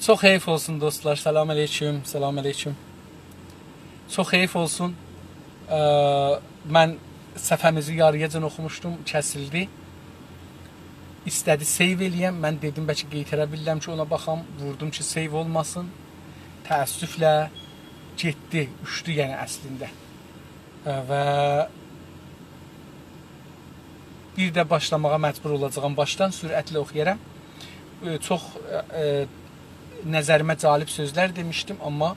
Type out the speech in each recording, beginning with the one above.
Çox heyf olsun dostlar. Salam aleyküm. Salam aleyküm. Çox heyf olsun. Mən səhifəmizi yarıyacan oxumuşdum, kəsildi. İstədi save eləyəm. Mən dedim bəlkə qeytirə bilirəm ki, ona baxam. Vurdum ki, save olmasın. Təəssüflə getdi, uçdu yəni əslində. Və bir də başlamağa məcbur olacağam. Başdan sürətlə oxuyaram. Çox nəzərimə cəlib sözlər demişdim, amma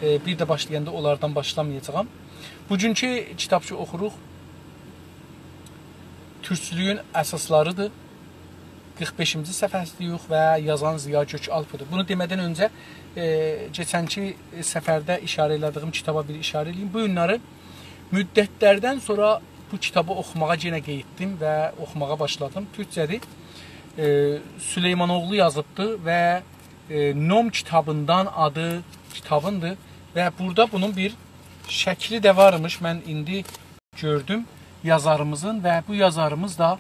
bir də başlayanda onlardan başlamayacağam. Bugünkü kitab ki oxuruq, türkçülüyün əsaslarıdır. 45-ci səhifəsidir və yazan Ziya Gökalpıdır. Bunu demədən öncə keçənki səfərdə işarə elədiyim kitaba bir işarə edeyim. Bu günləri müddətlərdən sonra bu kitabı oxumağa yenə qeyitdim və oxumağa başladım. Türkçədir. Süleymanoğlu yazıbdır və Nom kitabından adı kitabındır və burada bunun bir şəkli də varmış. Mən indi gördüm yazarımızın və bu yazarımız da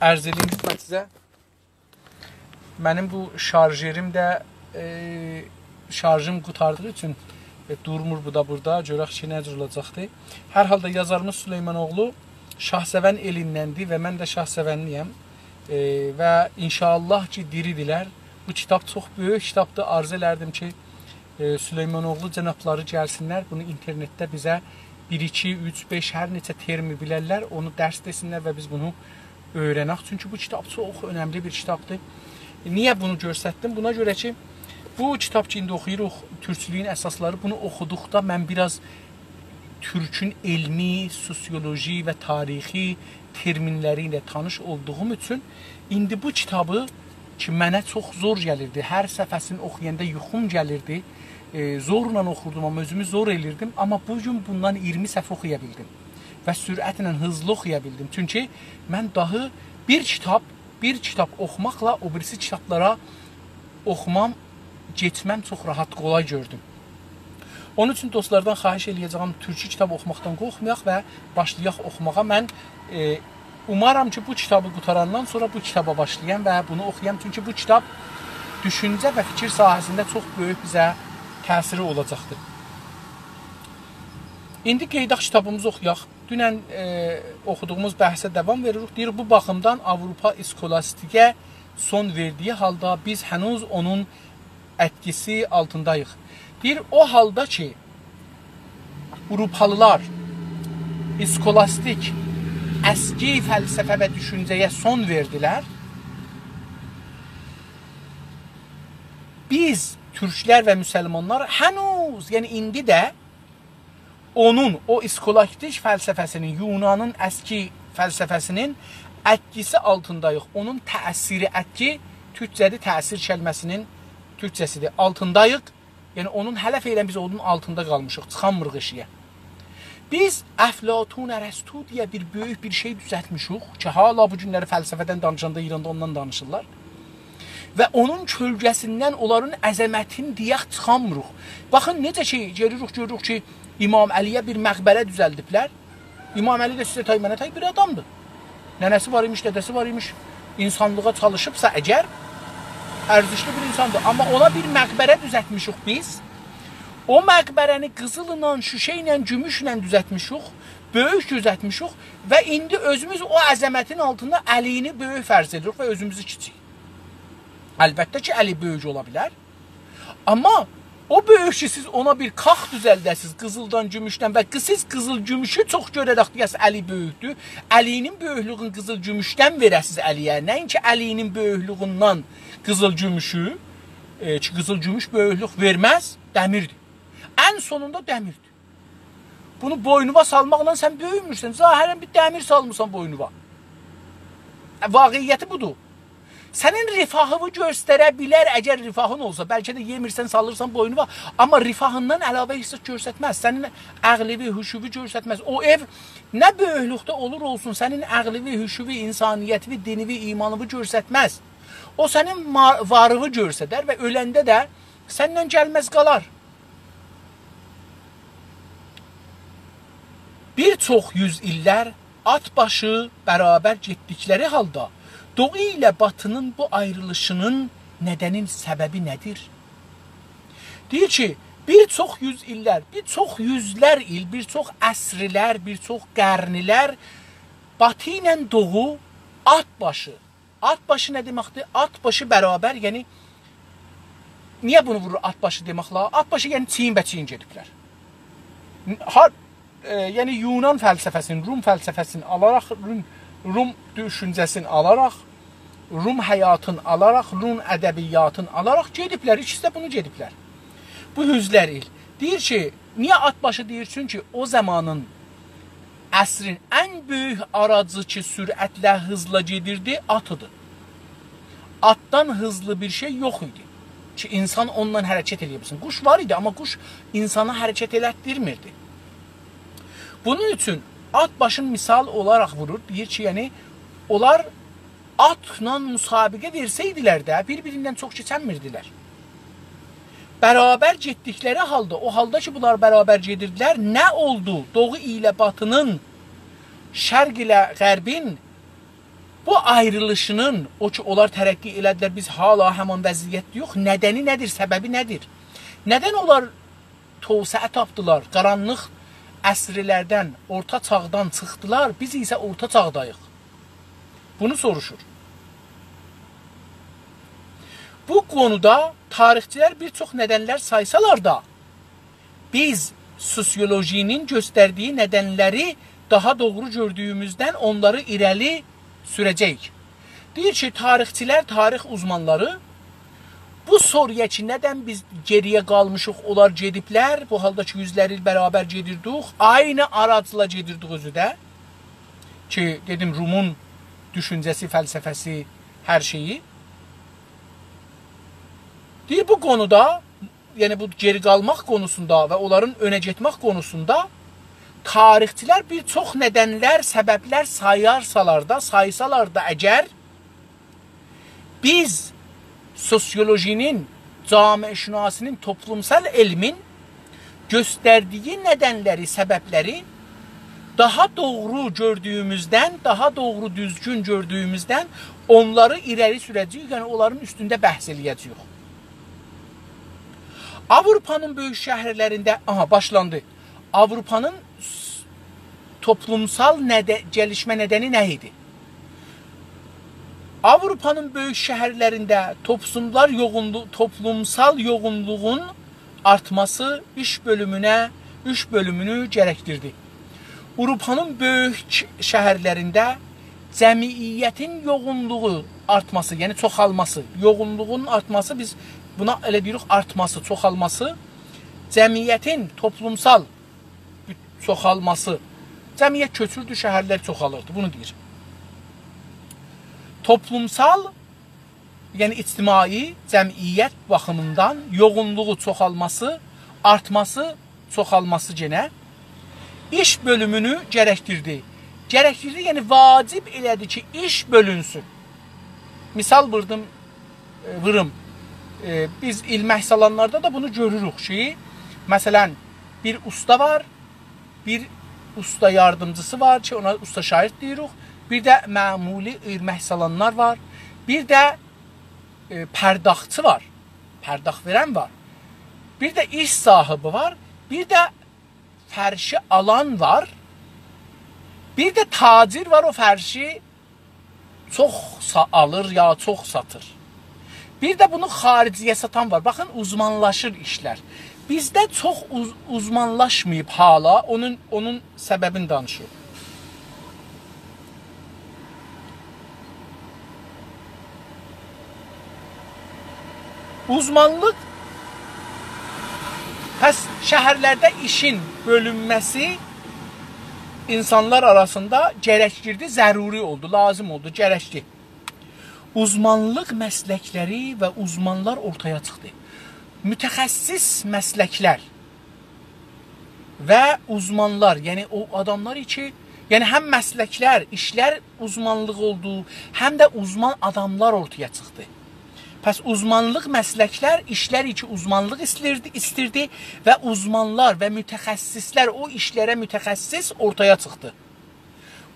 ərz edeyim xidmətinizə. Mənim bu şarjerim də şarjım qutardığı üçün durmur bu da burada. Görək ki, nə cür olacaqdır. Hər halda yazarımız Süleymanoğlu Şahsevən elindəndir və mən də Şahsevənliyəm. Və inşallah ki, diridilər. Bu kitab çox böyük kitabdır. Arzu elərdim ki, Süleymanoğlu cənabları gəlsinlər. Bunu internetdə bizə 1, 2, 3, 5 hər neçə termi bilərlər. Onu dərs desinlər və biz bunu öyrənək. Çünki bu kitab çox önəmli bir kitabdır. Niyə bunu göstərdim? Buna görə ki, bu kitab ki, indi oxuyuruq, türkçülüyün əsasları. Bunu oxuduqda mən biraz Türkün elmi, sosioloji və tarixi terminləri ilə tanış olduğum üçün indi bu kitabı ki, mənə çox zor gəlirdi. Hər səfəsini oxuyanda yuxum gəlirdi. Zorla oxurdum, amma özümü zor elirdim. Amma bugün bundan 20 səhifə oxuya bildim. Və sürətlə, hızlı oxuya bildim. Çünki mən daha bir kitab oxumaqla o birisi kitablara oxumam, getməm çox rahat, qolay gördüm. Onun üçün dostlardan xahiş eləyəcəyəm, türkçü kitab oxumaqdan qorxmayaq və başlayaq oxumağa. Mən umaram ki, bu kitabı qutarandan sonra bu kitaba başlayam və bunu oxuyam. Çünki bu kitab düşüncə və fikir sahəsində çox böyük bizə təsiri olacaqdır. İndi qeydaq kitabımızı oxuyaq. Dünən oxuduğumuz bəhsə davam veririk. Deyir, bu baxımdan Avropa iskolastikə son verdiyi halda biz hənuz onun ətkisi altındayıq. Deyir, o halda ki, Avropalılar iskolastik əski fəlsəfə və düşüncəyə son verdilər, biz, türklər və müsəlmanlar hənuz, yəni indi də onun, o iskolastik fəlsəfəsinin, Yunanın əski fəlsəfəsinin ətkisi altındayıq. Onun təsiri, ətki, türkcədir, təsir kəlməsinin türkcəsidir. Altındayıq, yəni onun hələf eyləm biz onun altında qalmışıq, çıxanmırıq eşiyə. Biz Əflatun, Ərəstu deyə bir böyük bir şey düzəltmişik ki, hala bu günləri fəlsəfədən danışanda İranda ondan danışırlar. Və onun kölgəsindən onların əzəmətini deyək çıxanmırıq. Baxın, necə ki, görürük ki, İmam Əliyə bir məqbərə düzəldiblər. İmam Əli də sizə tay, mənə tay bir adamdır. Nənəsi var imiş, dədəsi var imiş. İnsanlığa çalışıbsa əgər, ərzişli bir insandır. Amma ona bir məqbərə düzəltmişik biz. O məqbərəni qızılla, şüşə ilə, gümüşlə düzəltmişik, böyük düzəltmişik və indi özümüz o əzəmətin altında Əlini böyük fərz edirik və özümüzü kiçik. Əlbəttə ki, Əli böyük ola bilər. Amma o böyük ki, siz ona bir qax düzəldəsiniz qızıldan, gümüşdən və siz qızıl gümüşü çox görərək deyəsiniz, Əli böyükdür. Əlinin böyüklüyünü qızıl gümüşdən verəsiniz Əliyə. Nəinki Əlinin böyüklüyündən qızıl gümüşü, ki, qızıl gümüş böyüklük verməz, dəmirdir. Ən sonunda dəmirdir. Bunu boynuva salmaqla sən böyümürsən. Zahirən bir dəmir salmırsan boynuva. Vaqiyyəti budur. Sənin rifahını göstərə bilər, əgər rifahın olsa. Bəlkə də yemirsən, salırsan boynuva. Amma rifahından əlavə hissə göstərməz. Sənin əqlivi, hüşüvi göstərməz. O ev nə böyüklükdə olur olsun, sənin əqlivi, hüşüvi, insaniyyətivi, dinivi, imanıvi göstərməz. O sənin varlığı göstərər və öləndə də səndən gəlməz qalar. Bir çox yüz illər at başı bərabər getdikləri halda Doğu ilə Batının bu ayrılışının nədənin səbəbi nədir? Deyir ki, bir çox yüz illər, bir çox yüzlər il, bir çox əsrlər, bir çox qərnilər Batı ilə Doğu at başı. At başı nə deməkdir? At başı bərabər, yəni niyə bunu vurur at başı deməklə? At başı yəni çiyin-bəçiyin gediblər. Yəni Yunan fəlsəfəsini, Rum fəlsəfəsini alaraq, Rum düşüncəsini alaraq, Rum həyatını alaraq, Rum ədəbiyyatını alaraq gediblər, ikisi də bunu gediblər. Bu yüzlər il. Deyir ki, niyə at başı deyir? Çünki o zamanın əsrin ən böyük aracı ki, sürətlə, hızla gedirdi, atıdır. Atdan hızlı bir şey yox idi ki, insan onunla hərəkət edə bilsin. Quş var idi, amma quş insana hərəkət elətdirmirdi. Bunun üçün at başını misal olaraq vurur. Deyir ki, yəni, onlar atla müsabiqə versəydilər də, bir-birindən çox keçənmirdilər. Bərabər getdikləri halda, o halda ki, bunlar bərabər gedirdilər, nə oldu? Doğu ilə Batının, Şərq ilə Qərbin bu ayrılışının, o ki, onlar tərəqqi elədilər, biz hala həman vəziyyətdə yox, nədəni nədir, səbəbi nədir? Nədən onlar tovsəə tapdılar, qaranlıq əsrlərdən, orta çağdan çıxdılar, biz isə orta çağdayıq. Bunu soruşur. Bu konuda tarixçilər bir çox nədənlər saysalar da, biz sosiolojinin göstərdiyi nədənləri daha doğru gördüyümüzdən onları irəli sürəcəyik. Deyir ki, tarixçilər, tarix uzmanları bu soruya ki, nədən biz geriyə qalmışıq, onlar gediblər, bu halda ki, yüzləri bərabər gedirdik, aynı aracla gedirdik özü də ki, dedim, Rumun düşüncəsi, fəlsəfəsi, hər şeyi. Deyir, bu konuda, yəni bu geri qalmaq konusunda və onların önə getmək konusunda tarixçilər bir çox nədənlər, səbəblər saysalar da əgər biz sosiolojinin, camiəşünasinin, toplumsal elmin göstərdiyi nədənləri, səbəbləri daha doğru gördüyümüzdən, daha doğru düzgün gördüyümüzdən onları irəli sürəcəyik, yəni onların üstündə bəhs eləyəcəyik. Avropanın böyük şəhərlərində, başlandı. Avropanın toplumsal gəlişmə nədəni nə idi? Avropanın böyük şəhərlərində toplumsal yoğunluğun artması iş bölümünü gərəkdirdi. Avropanın böyük şəhərlərində cəmiyyətin yoğunluğu artması, yəni çoxalması, yoğunluğun artması, biz buna elə deyirik artması, çoxalması, cəmiyyətin toplumsal çoxalması, cəmiyyət köçürdü, şəhərlər çoxalırdı, bunu deyir. Toplumsal, yəni ictimai, cəmiyyət baxımından yoğunluğu çoxalması, artması, çoxalması genə iş bölümünü gərəkdirdi. Gərəkdirdi, yəni vacib elədi ki, iş bölünsün. Misal vırım. Biz ilmək alanlarda da bunu görürük ki, məsələn, bir usta var, bir usta yardımcısı var ki, ona usta şahid deyirik, bir də məmuli ilmək alanlar var, bir də pərdaqçı var, pərdaq verən var, bir də iş sahibi var, bir də fərşi alan var, bir də tacir var, o fərşi çox alır ya çox satır. Bir də bunu xariciyə satan var. Baxın, uzmanlaşır işlər. Bizdə çox uzmanlaşmayıb hala, onun səbəbini danışır. Uzmanlıq, şəhərlərdə işin bölünməsi insanlar arasında gərəkdirdi, zəruri oldu, lazım oldu, gərəkdi. Uzmanlıq məsləkləri və uzmanlar ortaya çıxdı. Mütəxəssis məsləklər və uzmanlar, yəni o adamlar ki, yəni həm məsləklər, işlər uzmanlıq oldu, həm də uzman adamlar ortaya çıxdı. Pəs uzmanlıq məsləklər, işlər ki, uzmanlıq istirdi və uzmanlar və mütəxəssislər o işlərə mütəxəssis ortaya çıxdı.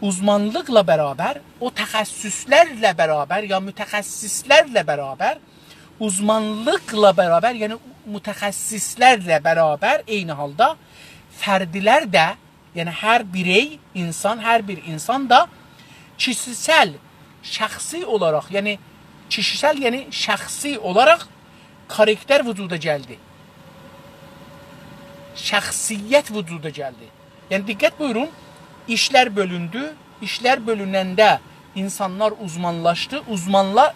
uzmanlıqla bərabər, o təxəssüslərlə bərabər, ya mütəxəssislərlə bərabər, uzmanlıqla bərabər, yəni mütəxəssislərlə bərabər eyni halda fərdilər də, yəni hər birey insan, hər bir insan da kişisel, şəxsi olaraq, yəni kişisel, yəni şəxsi olaraq karakter vücuda gəldi. Şəxsiyyət vücuda gəldi. Yəni diqqət buyurun, işlər bölündü. İşlər bölünəndə insanlar uzmanlaşdı. Uzmanlar,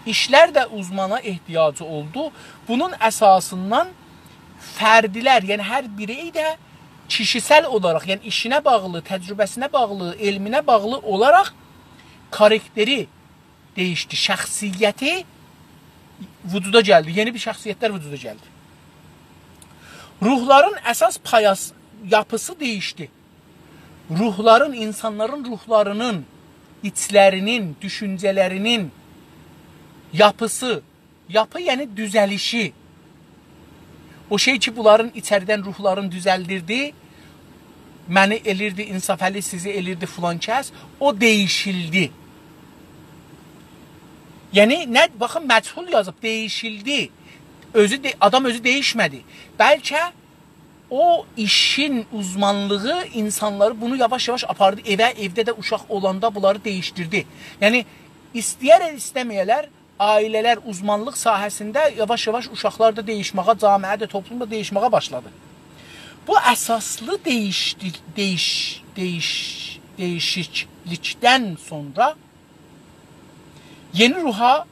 işlər də uzmana ehtiyacı oldu. Bunun əsasından fərdilər, yəni hər birey də kişisel olaraq, yəni işinə bağlı, təcrübəsinə bağlı, elminə bağlı olaraq karakteri değişdi. Şəxsiyyəti vücuda gəldi. Yeni bir şəxsiyyətlər vücuda gəldi. Ruhların əsas yapısı değişti. Ruhların, insanların ruhlarının, içlərinin, düşüncelerinin yapısı, yapı yəni düzəlişi. O şey ki, bunların içərdən ruhların düzəldirdi, məni elirdi, insafəli sizi elirdi filan kəs, o değişildi. Yəni, nə, baxın, məchul yazıb, değişildi. Adam özü değişmədi. Bəlkə o işin uzmanlığı insanları bunu yavaş-yavaş apardı evə, evdə də uşaq olanda bunları değişdirdi. Yəni, istəyərək istəməyələr, ailələr uzmanlıq sahəsində yavaş-yavaş uşaqlar da değişməyə, camiə də, toplum da değişməyə başladı. Bu əsaslı değişiklikdən sonra yeni ruha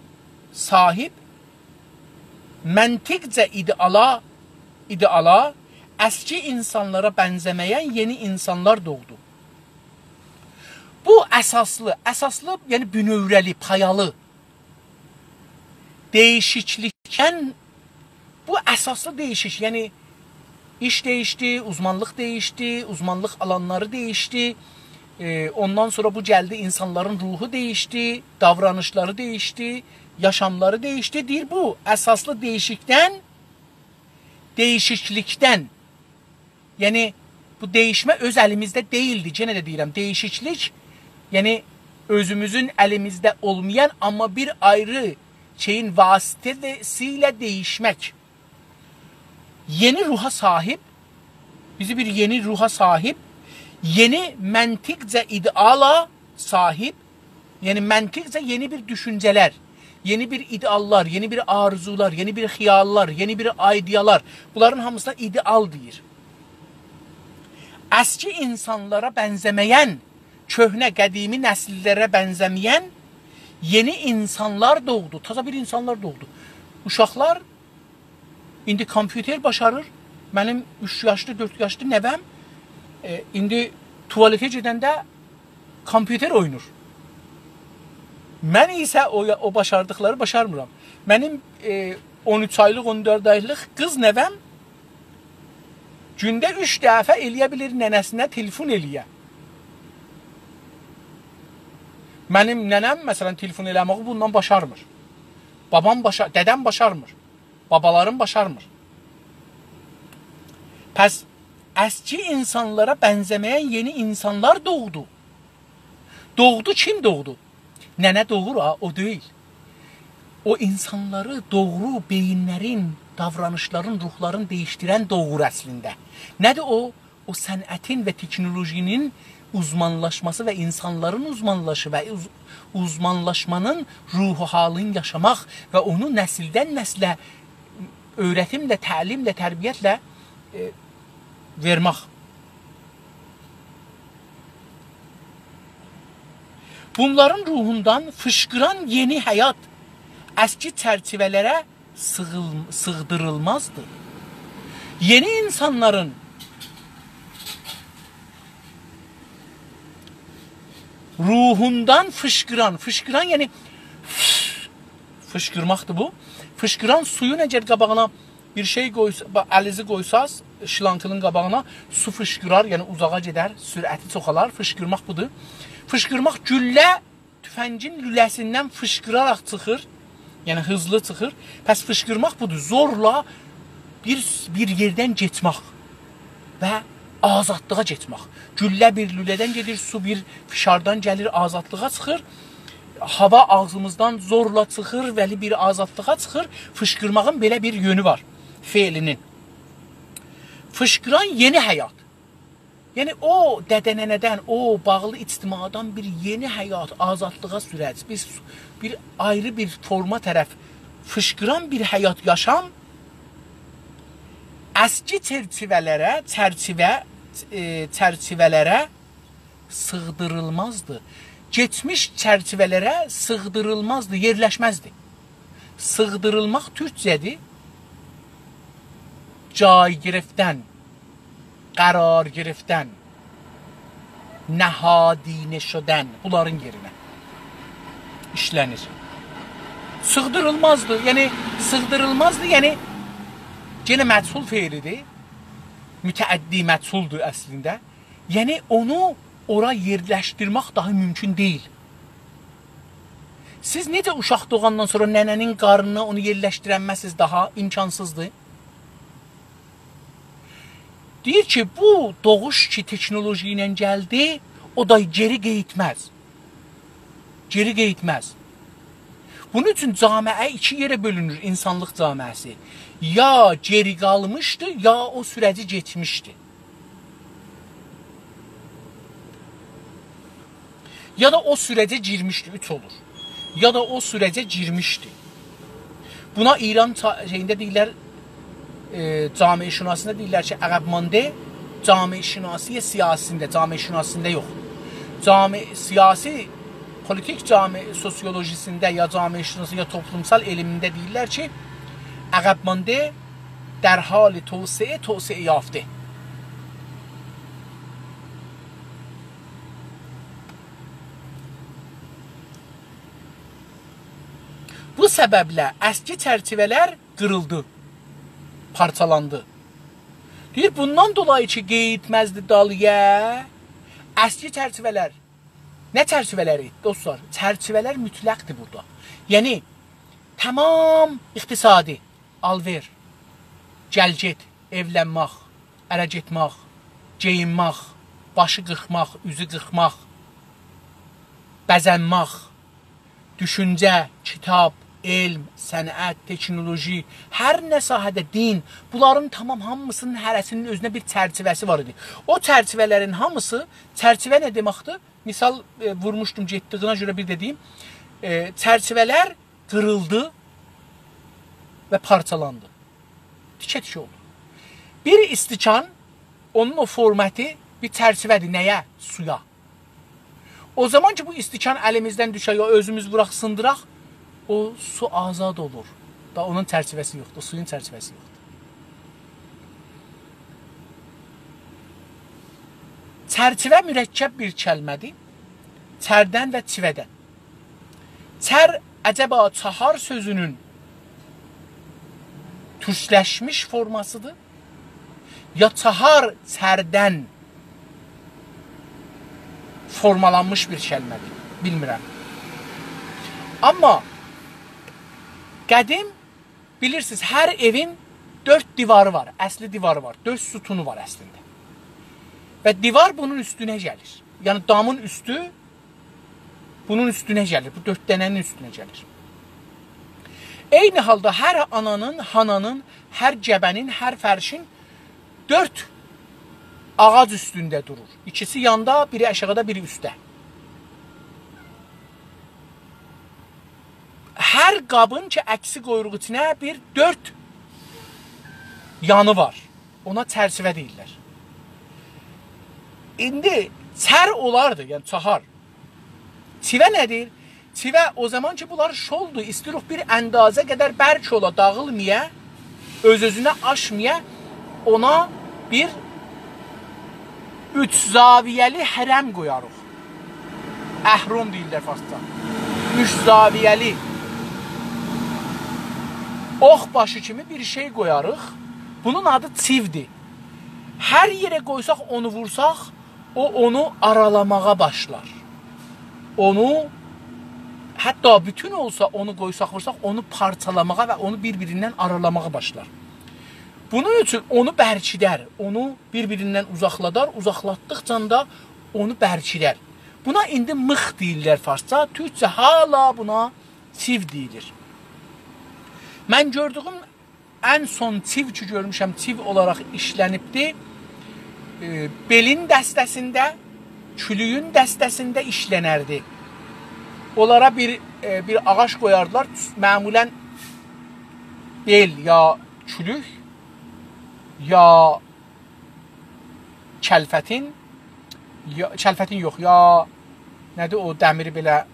sahip, məntiqcə ideala, əski insanlara bənzəməyən yeni insanlar doğdu. Bu əsaslı, yəni bünövrəli, payalı değişiklikdən, bu əsaslı değişik, yəni iş değişti, uzmanlıq değişti, uzmanlıq alanları değişti. Ondan sonra bu gəldi, insanların ruhu değişti, davranışları değişti, yaşamları değişti. Deyir bu əsaslı değişiklikdən. Yəni bu değişmə öz əlimizdə deyildi. Yenə də deyirəm, değişiklik, yəni özümüzün əlimizdə olmayan, amma bir ayrı şeyin vasitəsilə değişmək. Yeni ruha sahip, bizi bir yeni ruha sahip, yeni məntiqcə ideala sahip, yəni məntiqcə yeni bir düşüncələr, yeni bir ideallar, yeni bir arzular, yeni bir xiyallar, yeni bir ideyalar, bunların hamısına ideal deyir. Əski insanlara bənzəməyən, köhnə, qədimi nəsillərə bənzəməyən yeni insanlar doğdu, taza bir insanlar doğdu. Uşaqlar indi kompüter başarır. Mənim 3 yaşlı, 4 yaşlı nəvəm indi tuvaletə gedəndə kompüter oynur. Mən isə o başardıqları başarmıram. Mənim 13 aylıq, 14 aylıq qız nəvəm gündə 3 dəfə eləyə bilir nənəsinə telefon eləyə. Mənim nənəm məsələn telefon eləməyi bundan başarmır. Dədəm başarmır. Babalarım başarmır. Pəs əski insanlara bənzəməyən yeni insanlar doğdu. Doğdu, kim doğdu? Nənə doğur ha, o deyil. O insanları doğru beyinlərin, davranışların, ruhların değiştirən doğur əslində. Nədir o? O sənətin və teknolojinin uzmanlaşması və insanların uzmanlaşı və uzmanlaşmanın ruhu halını yaşamaq və onu nəsildən nəslə öğretimlə, təlimlə, tərbiyyətlə vermək. Bunların ruhundan fışqıran yeni həyat əski çərçivələrə sığdırılmazdı. Yeni insanların ruhundan fışqıran yəni fışqırmaqdır bu. Fışqıran suyun əgər qabağına bir şey əlizi qoysaz, şlankının qabağına su fışqırar, yəni uzağa gedər, sürəti çoxalar, fışqırmaq budur. Fışqırmaq güllə tüfəngin lüləsindən fışqıraraq çıxır, yəni hızlı çıxır. Pəs fışqırmaq budur, zorla bir yerdən getmək və azadlığa getmək. Güllə bir lülədən gedir, su bir fişardan gəlir, azadlığa çıxır. Hava ağzımızdan zorla çıxır, vəli bir azadlığa çıxır. Fışqırmağın belə bir yönü var feilinin. Fışqıran yeni həyat. Yəni o dədənənədən, o bağlı ictimadan bir yeni həyat, azadlığa sürət, bir ayrı bir forma tərəf fışqıran bir həyat yaşam əski çərçivələrə sığdırılmazdı. Geçmiş çərçivələrə sığdırılmazdı, yerləşməzdi. Sığdırılmaq türkcədir. Cay girifdən, qərar girifdən, nəhadinə şödən, bunların yerinə işlənir. Sığdırılmazdı, yəni sığdırılmazdı, yəni yenə məchul feilidir. Mütəəddi məchuldur əslində. Yəni onu ora yerləşdirmək daha mümkün deyil. Siz necə uşaq doğandan sonra nənənin qarnına onu yerləşdirənməsiz daha imkansızdır? Deyir ki, bu doğuş ki teknoloji ilə gəldi, o da geri qeyitməz. Geri qeyitməz. Bunun üçün camiə iki yerə bölünür insanlıq camiəsi. Ya geri qalmışdı, ya o sürəci geçmişdi. Ya da o sürece girmişti, 3 olur. Ya da o sürece girmişti. Buna İran şeyinde deyirlər, cami şünasında deyirlər ki, əqəbmande cami şünasiyə siyasində, cami şünasində yox. Siyasi, politik cami sosyolojisində ya cami şünası ya toplumsal elmində deyirlər ki, əqəbmande در حال توسعه یافته. Bu səbəblə əski çərçivələr qırıldı, parçalandı. Deyir, bundan dolayı ki, qeyitməzdi dalıya, əski çərçivələr, nə çərçivələri dostlar? Çərçivələr mütləqdir burada. Yəni, tamam iqtisadi, alver, gəlget, evlənmək, ərə getmək, geyinmək, başı qırxmaq, üzü qırxmaq, bəzənmək, düşüncə, kitab, elm, sənət, teknoloji, hər nə sahədə din, bunların tamam hamısının hərəsinin özünə bir çərçivəsi var idi. O çərçivələrin hamısı, çərçivə nə deməkdir? Misal vurmuşdum getdiyinə görə bir dediyim, çərçivələr qırıldı və parçalandı. Tikə-tikə oldu. Bir istikan, onun o formatı bir çərçivədir. Nəyə? Suya. O zaman ki, bu istikan əlimizdən düşər, ya özümüz vuraq, sındıraq, o su azad olur. Da onun çərçivəsi yoxdur, suyun çərçivəsi yoxdur. Çərçivə mürəkkəb bir kəlmədir. Çərdən və çivədən. Çər, əcəba çahar sözünün türkləşmiş formasıdır. Ya çahar çərdən formalanmış bir kəlmədir. Bilmirəm. Amma qədim, bilirsiniz, hər evin 4 divarı var, əsli divarı var, 4 sütunu var əslində. Və divar bunun üstünə gəlir. Yəni damın üstü bunun üstünə gəlir, bu 4 dənənin üstünə gəlir. Eyni halda hər ananın, hananın, hər gəbənin, hər fərşin 4 ağac üstündə durur. İkisi yanda, biri aşağıda, biri üstdə. Hər qabın ki, əksi qoyruq içinə bir 4 yanı var. Ona çərçivə deyirlər. İndi çər olardı, yəni çahar. Çivə nədir? Çivə o zaman ki, bunlar şoldur, istiruq bir əndazə qədər bərk ola, dağılmaya, öz-özünə aşmaya, ona bir 3 zaviyəli hərəm qoyarıq. Əhrum deyirlər farsca. 3 zaviyəli ox başı kimi bir şey qoyarıq. Bunun adı çivdir. Hər yerə qoysaq, onu vursaq, o onu aralamağa başlar. Onu, hətta bütün olsa onu qoysaq, vursaq, onu parçalamağa və onu bir-birindən aralamağa başlar. Bunun üçün onu bərkidər, onu bir-birindən uzaqladar, uzaqlatdıqca da onu bərkidər. Buna indi mıx deyirlər farsça, türkcə hala buna çiv deyilir. Mən gördüyüm ən son çiv ki görmüşəm, çiv olaraq işlənibdir. Belin dəstəsində, külüyün dəstəsində işlənərdi. Onlara bir ağac qoyardılar, məmulən bel ya külük, ya kəlfətin, kəlfətin yox, ya nədir o dəmiri belə,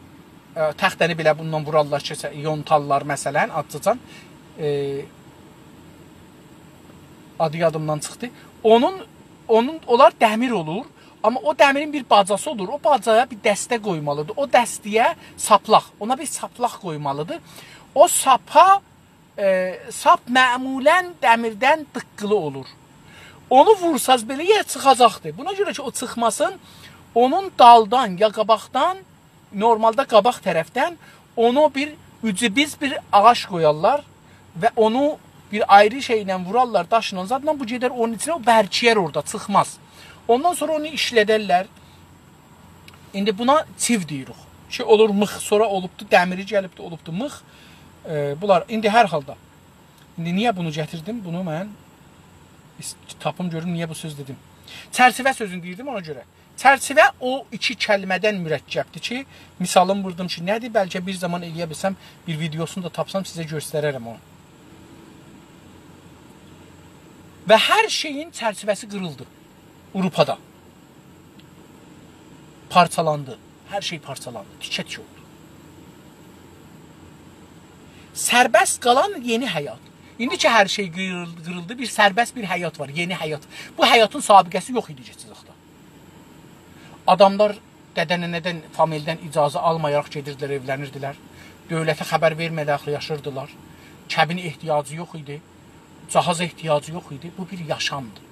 təxtəni belə bundan vurarlar ki, yontallar məsələn, adcıcan, adı yadımdan çıxdı. Onlar dəmir olur, amma o dəmirin bir bacası olur, o bacaya bir dəstə qoymalıdır, o dəstəyə saplaq, ona bir saplaq qoymalıdır. O sap məmulən dəmirdən dıqqılı olur. Onu vursaz belə yer çıxacaqdır. Buna görə ki, o çıxmasın, onun daldan ya qabaqdan, normalda qabaq tərəfdən onu ücübiz bir ağac qoyarlar və onu bir ayrı şeylə vurarlar daşla. Zaten bu gedər onun içine, o bərkiyər orada, çıxmaz. Ondan sonra onu işlədərlər. İndi buna çiv deyirik. Şey olur mıx, sonra olubdu, dəmiri gəlibdi, olubdu mıx. Bunlar indi hər halda. İndi niyə bunu gətirdim? Bunu mən tapım görüm niyə bu söz dedim. Çərçivə sözünü deyirdim ona görə. Çərçivə o iki kəlmədən mürəkkəbdir ki, misalım vurdum ki, nədir? Bəlkə bir zaman eləyə bilsəm, bir videosunu da tapsam sizə göstərərəm onu. Və hər şeyin çərçivəsi qırıldı. Avropada. Parçalandı. Hər şey parçalandı. Tikə-tikə oldu. Sərbəst qalan yeni həyat. İndi ki, hər şey qırıldı, bir sərbəst bir həyat var, yeni həyat. Bu həyatın sabiqəsi yox idi geçəcəkdə. Adamlar dədən-nənədən, famildən icazə almayaraq gedirdilər, evlənirdilər. Dövlətə xəbər vermədək yaşırdılar. Kəbin ehtiyacı yox idi. Cahaza ehtiyacı yox idi. Bu bir yaşamdır.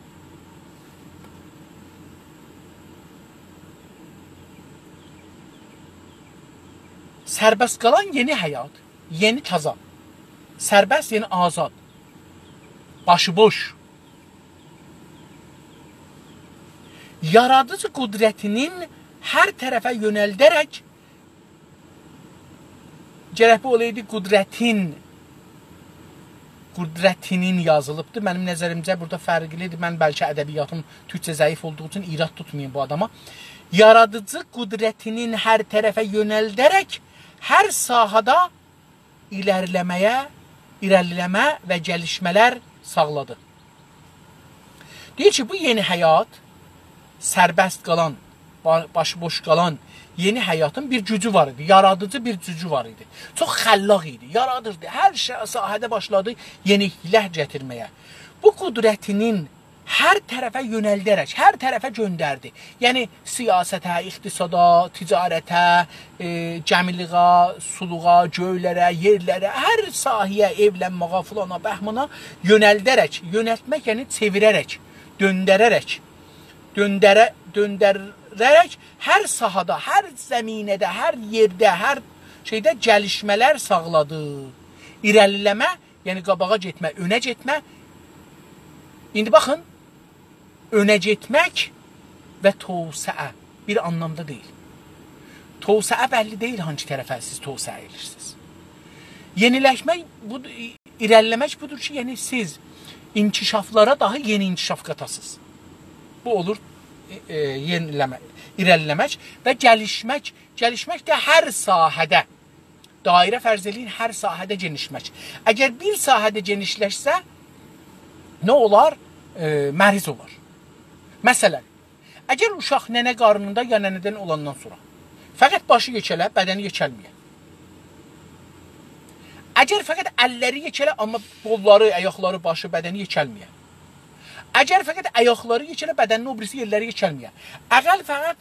Sərbəst qalan yeni həyat, yeni təza. Sərbəst, yeni azad. Başıboş. Yaradıcı qudrətinin hər tərəfə yönəldərək, gərək bu olaydı qudrətinin yazılıbdır. Mənim nəzərimcə burada fərqlidir. Mən bəlkə ədəbiyyatım türkcə zəif olduğu üçün irad tutmayayım bu adama. Yaradıcı qudrətinin hər tərəfə yönəldərək, hər sahada irəliləmə və gəlişmələr sağladı. Deyir ki, bu yeni həyat, sərbəst qalan, başıboş qalan yeni həyatın bir gücü var idi. Yaradıcı bir gücü var idi. Çox xəllaq idi, yaradırdı. Hər sahədə başladı yeniliklər gətirməyə. Bu qudrətinin hər tərəfə yönəldərək, hər tərəfə göndərdi. Yəni, siyasətə, iqtisada, ticarətə, gəmiliğa, suluğa, göylərə, yerlərə, hər sahəyə, evlənməğa, fulana, bəhmana yönəldərək, yönəltmək, yəni çevirərək, döndərərək, hər sahada, hər zəminədə, hər yerdə, hər şeydə gəlişmələr sağladı. İrəliləmə, yəni qabağa getmə, önə getmə. İndi baxın, önə getmək və tovsəə bir anlamda deyil. Tovsəə bəlli deyil hangi tərəfə siz tovsəə edirsiniz. Yeniləşmək, irəliləmək budur ki, yəni siz inkişaflara daha yeni inkişaf qatasınız. Bu olur irəliləmək və gəlişmək. Gəlişmək də hər sahədə, dairə fərz eləyin, hər sahədə genişmək. Əgər bir sahədə genişləşsə, nə olar? Məriz olar. Məsələn, əgər uşaq nənə qarnında ya nənədən olandan sonra fəqət başı yekələ, bədəni yekəlməyə. Əgər fəqət əlləri yekələ, amma qolları, ayaqları, başı, bədəni yekəlməyə. Əgər fəqət ayaqları yekələ, bədənin o birisi yerləri yekəlməyə. Əgər fəqət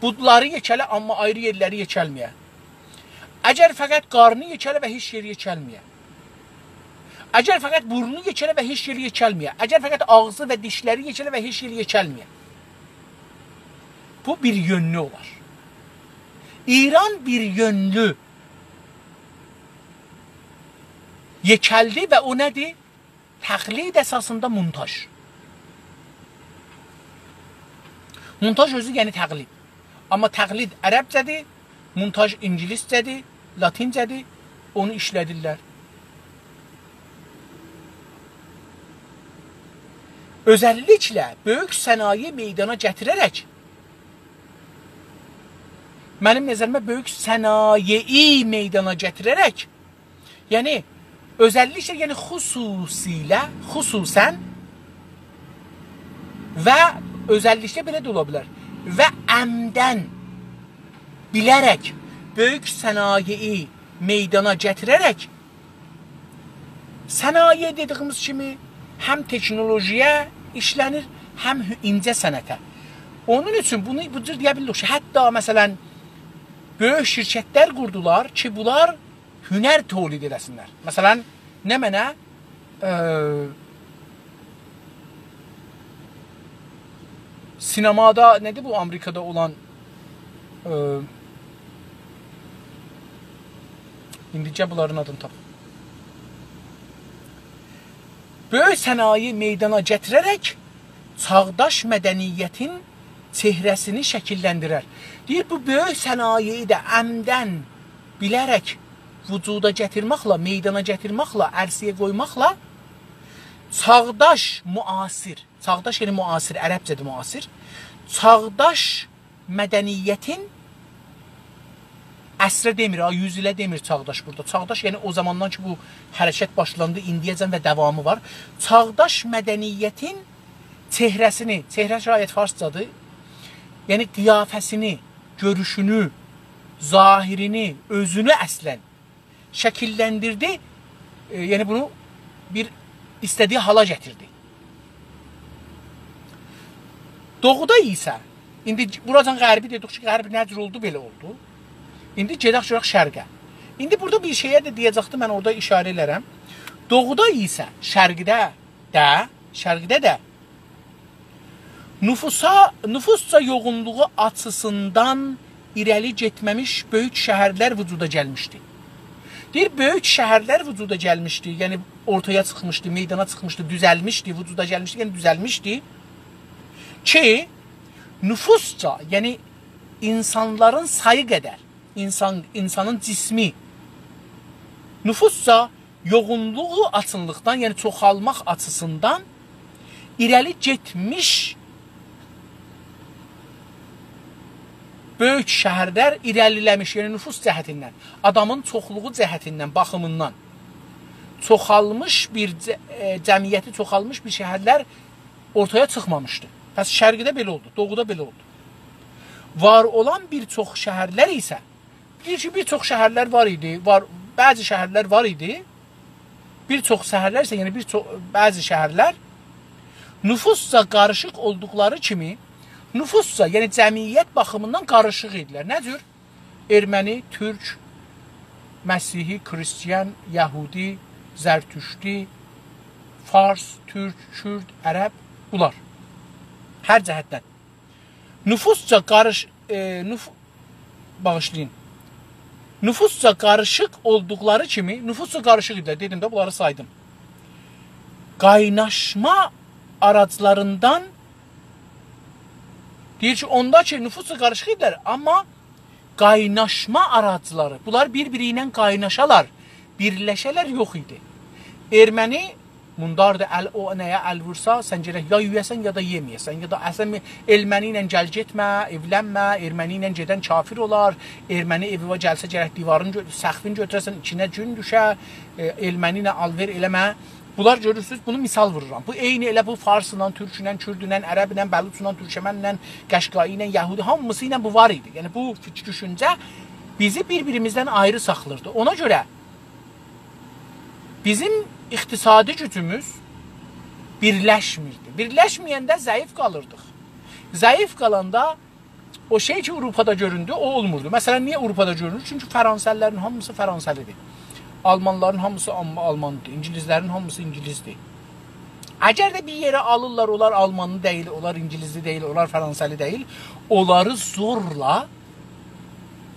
budları yekələ, amma ayrı yerləri yekəlməyə. Əgər fəqət qarnı yekələ və heç yeri yekəlməyə. Əgər fəqət burnu yekələ və heç yeri yekəlməyə. Əgər fəqət ağzı və dişləri yekələ və heç yeri yekəlməyə. Bu bir yönlü olar. İran bir yönlü. yekəldir və o nədir? Təqlid əsasında montaj. Montaj özü yəni təqlid. Amma təqlid ərəbcədir, montaj ingiliscədir, latincədir, onu işlədirlər. Özəlliklə böyük sənaye meydana gətirərək, mənim nəzərimə böyük sənayeyi meydana gətirərək, yəni özəlliklə, yəni xüsusən və özəlliklə belə də ola bilər və əmdən bilərək böyük sənayeyi meydana gətirərək, sənaye dediyimiz kimi həm teknolojiyə işlənir, həm incə sənətə. Onun üçün bunu bu cür deyə bilirik ki, hətta məsələn böyük şirkətlər qurdular ki, bunlar hünər tolid eləsinlər. Məsələn, nə mənə sinemada, nədir bu Amerikada olan indicə bunların adını tap. Böyük sənaye meydana gətirərək çağdaş mədəniyyətin çehrəsini şəkilləndirər. Deyir, bu böyük sənayeyi də əmdən bilərək vücuda gətirməklə, meydana gətirməklə, ərsiyə qoymaqla çağdaş, müasir, çağdaş yəni müasir, ərəbcədir müasir, çağdaş mədəniyyətin əsrə demir, 100 ilə demir çağdaş burada. Çağdaş yəni o zamandan ki bu hərəkət başlandı, indiyəcən və davamı var. Çağdaş mədəniyyətin çehrəsini, çehrə şayət farscadır, yəni qiyafəsini, görüşünü, zahirini, özünü əslən şəkilləndirdi, yəni bunu bir istədiyi hala gətirdi. Doğuda isə, indi buracan qərbi dedik ki, qərbi nə cür oldu, belə oldu. İndi gedək görək şərqə. İndi burada bir şeyə də deyəcəkdim, mən orada işarə elərəm. Doğuda isə, şərqdə də nüfusca yoğunluğu açısından irəli getməmiş böyük şəhərlər vücuda gəlmişdi. Deyir, böyük şəhərlər vücuda gəlmişdi, yəni ortaya çıxmışdı, meydana çıxmışdı, düzəlmişdi, vücuda gəlmişdi, yəni düzəlmişdi ki, nüfusca, yəni insanların sayı qədər, insanın cismi, nüfusca yoğunluğu açınlıqdan, yəni çoxalmaq açısından irəli getmiş böyük şəhərlər irəliləmiş, yəni nüfus cəhətindən, adamın çoxluğu cəhətindən, baxımından çoxalmış bir cəmiyyəti, çoxalmış bir şəhərlər ortaya çıxmamışdı. Bəs şərqdə belə oldu, doğuda belə oldu. Var olan bir çox şəhərlər isə, deyir ki, bir çox şəhərlər var idi, bəzi şəhərlər var idi, bir çox şəhərlər isə, yəni bəzi şəhərlər nüfusca qarışıq olduqları kimi, nüfusca, yəni cəmiyyət baxımından qarışıq idilər. Nə cür? Erməni, türk, Məsihi, Kristiyan, Yəhudi, Zərtüşti, Fars, türk, kürd, ərəb, bunlar. Hər cəhətdən. Nüfusca qarışıq olduqları kimi, nüfusca qarışıq idilər, dedim də bunları saydım. Qaynaşma araclarından deyir ki, onda ki, nüfusca qarışıq idilər, amma qaynaşma aracları, bunlar bir-biri ilə qaynaşalar, birləşələr yox idi. Erməni mundardır, o nəyə əl vursa, sən gərək ya yuyəsən, ya da yeməyəsən, ya da əsən erməni ilə gəl getmə, evlənmə, erməni ilə gedən kafir olar, erməni evivə gəlsə gərək divarın, səxfin götürəsən, içinə gün düşə, erməni ilə alver eləmə. Bunlar görürsünüz, bunu misal vururam. Bu eyni elə bu farsla, türklə, kürdlə, ərəblə, bəluçla, türkəmənlə, qəşqai ilə, yəhudi, hamısı ilə bu var idi. Yəni bu düşüncə bizi bir-birimizdən ayrı saxlırdı. Ona görə bizim iqtisadi gücümüz birləşmirdi. Birləşməyəndə zəif qalırdıq. Zəif qalanda o şey ki, Avropada göründü, o olmurdu. Məsələn, niyə Avropada görünür? Çünki Fransızların hamısı Fransalidir. Almanların hamısı Almandır, İngilizlərin hamısı İngilizdir. Əgər də bir yerə alırlar, onlar Almanlı deyil, onlar İngilizli deyil, onlar Fransalı deyil, onları zorla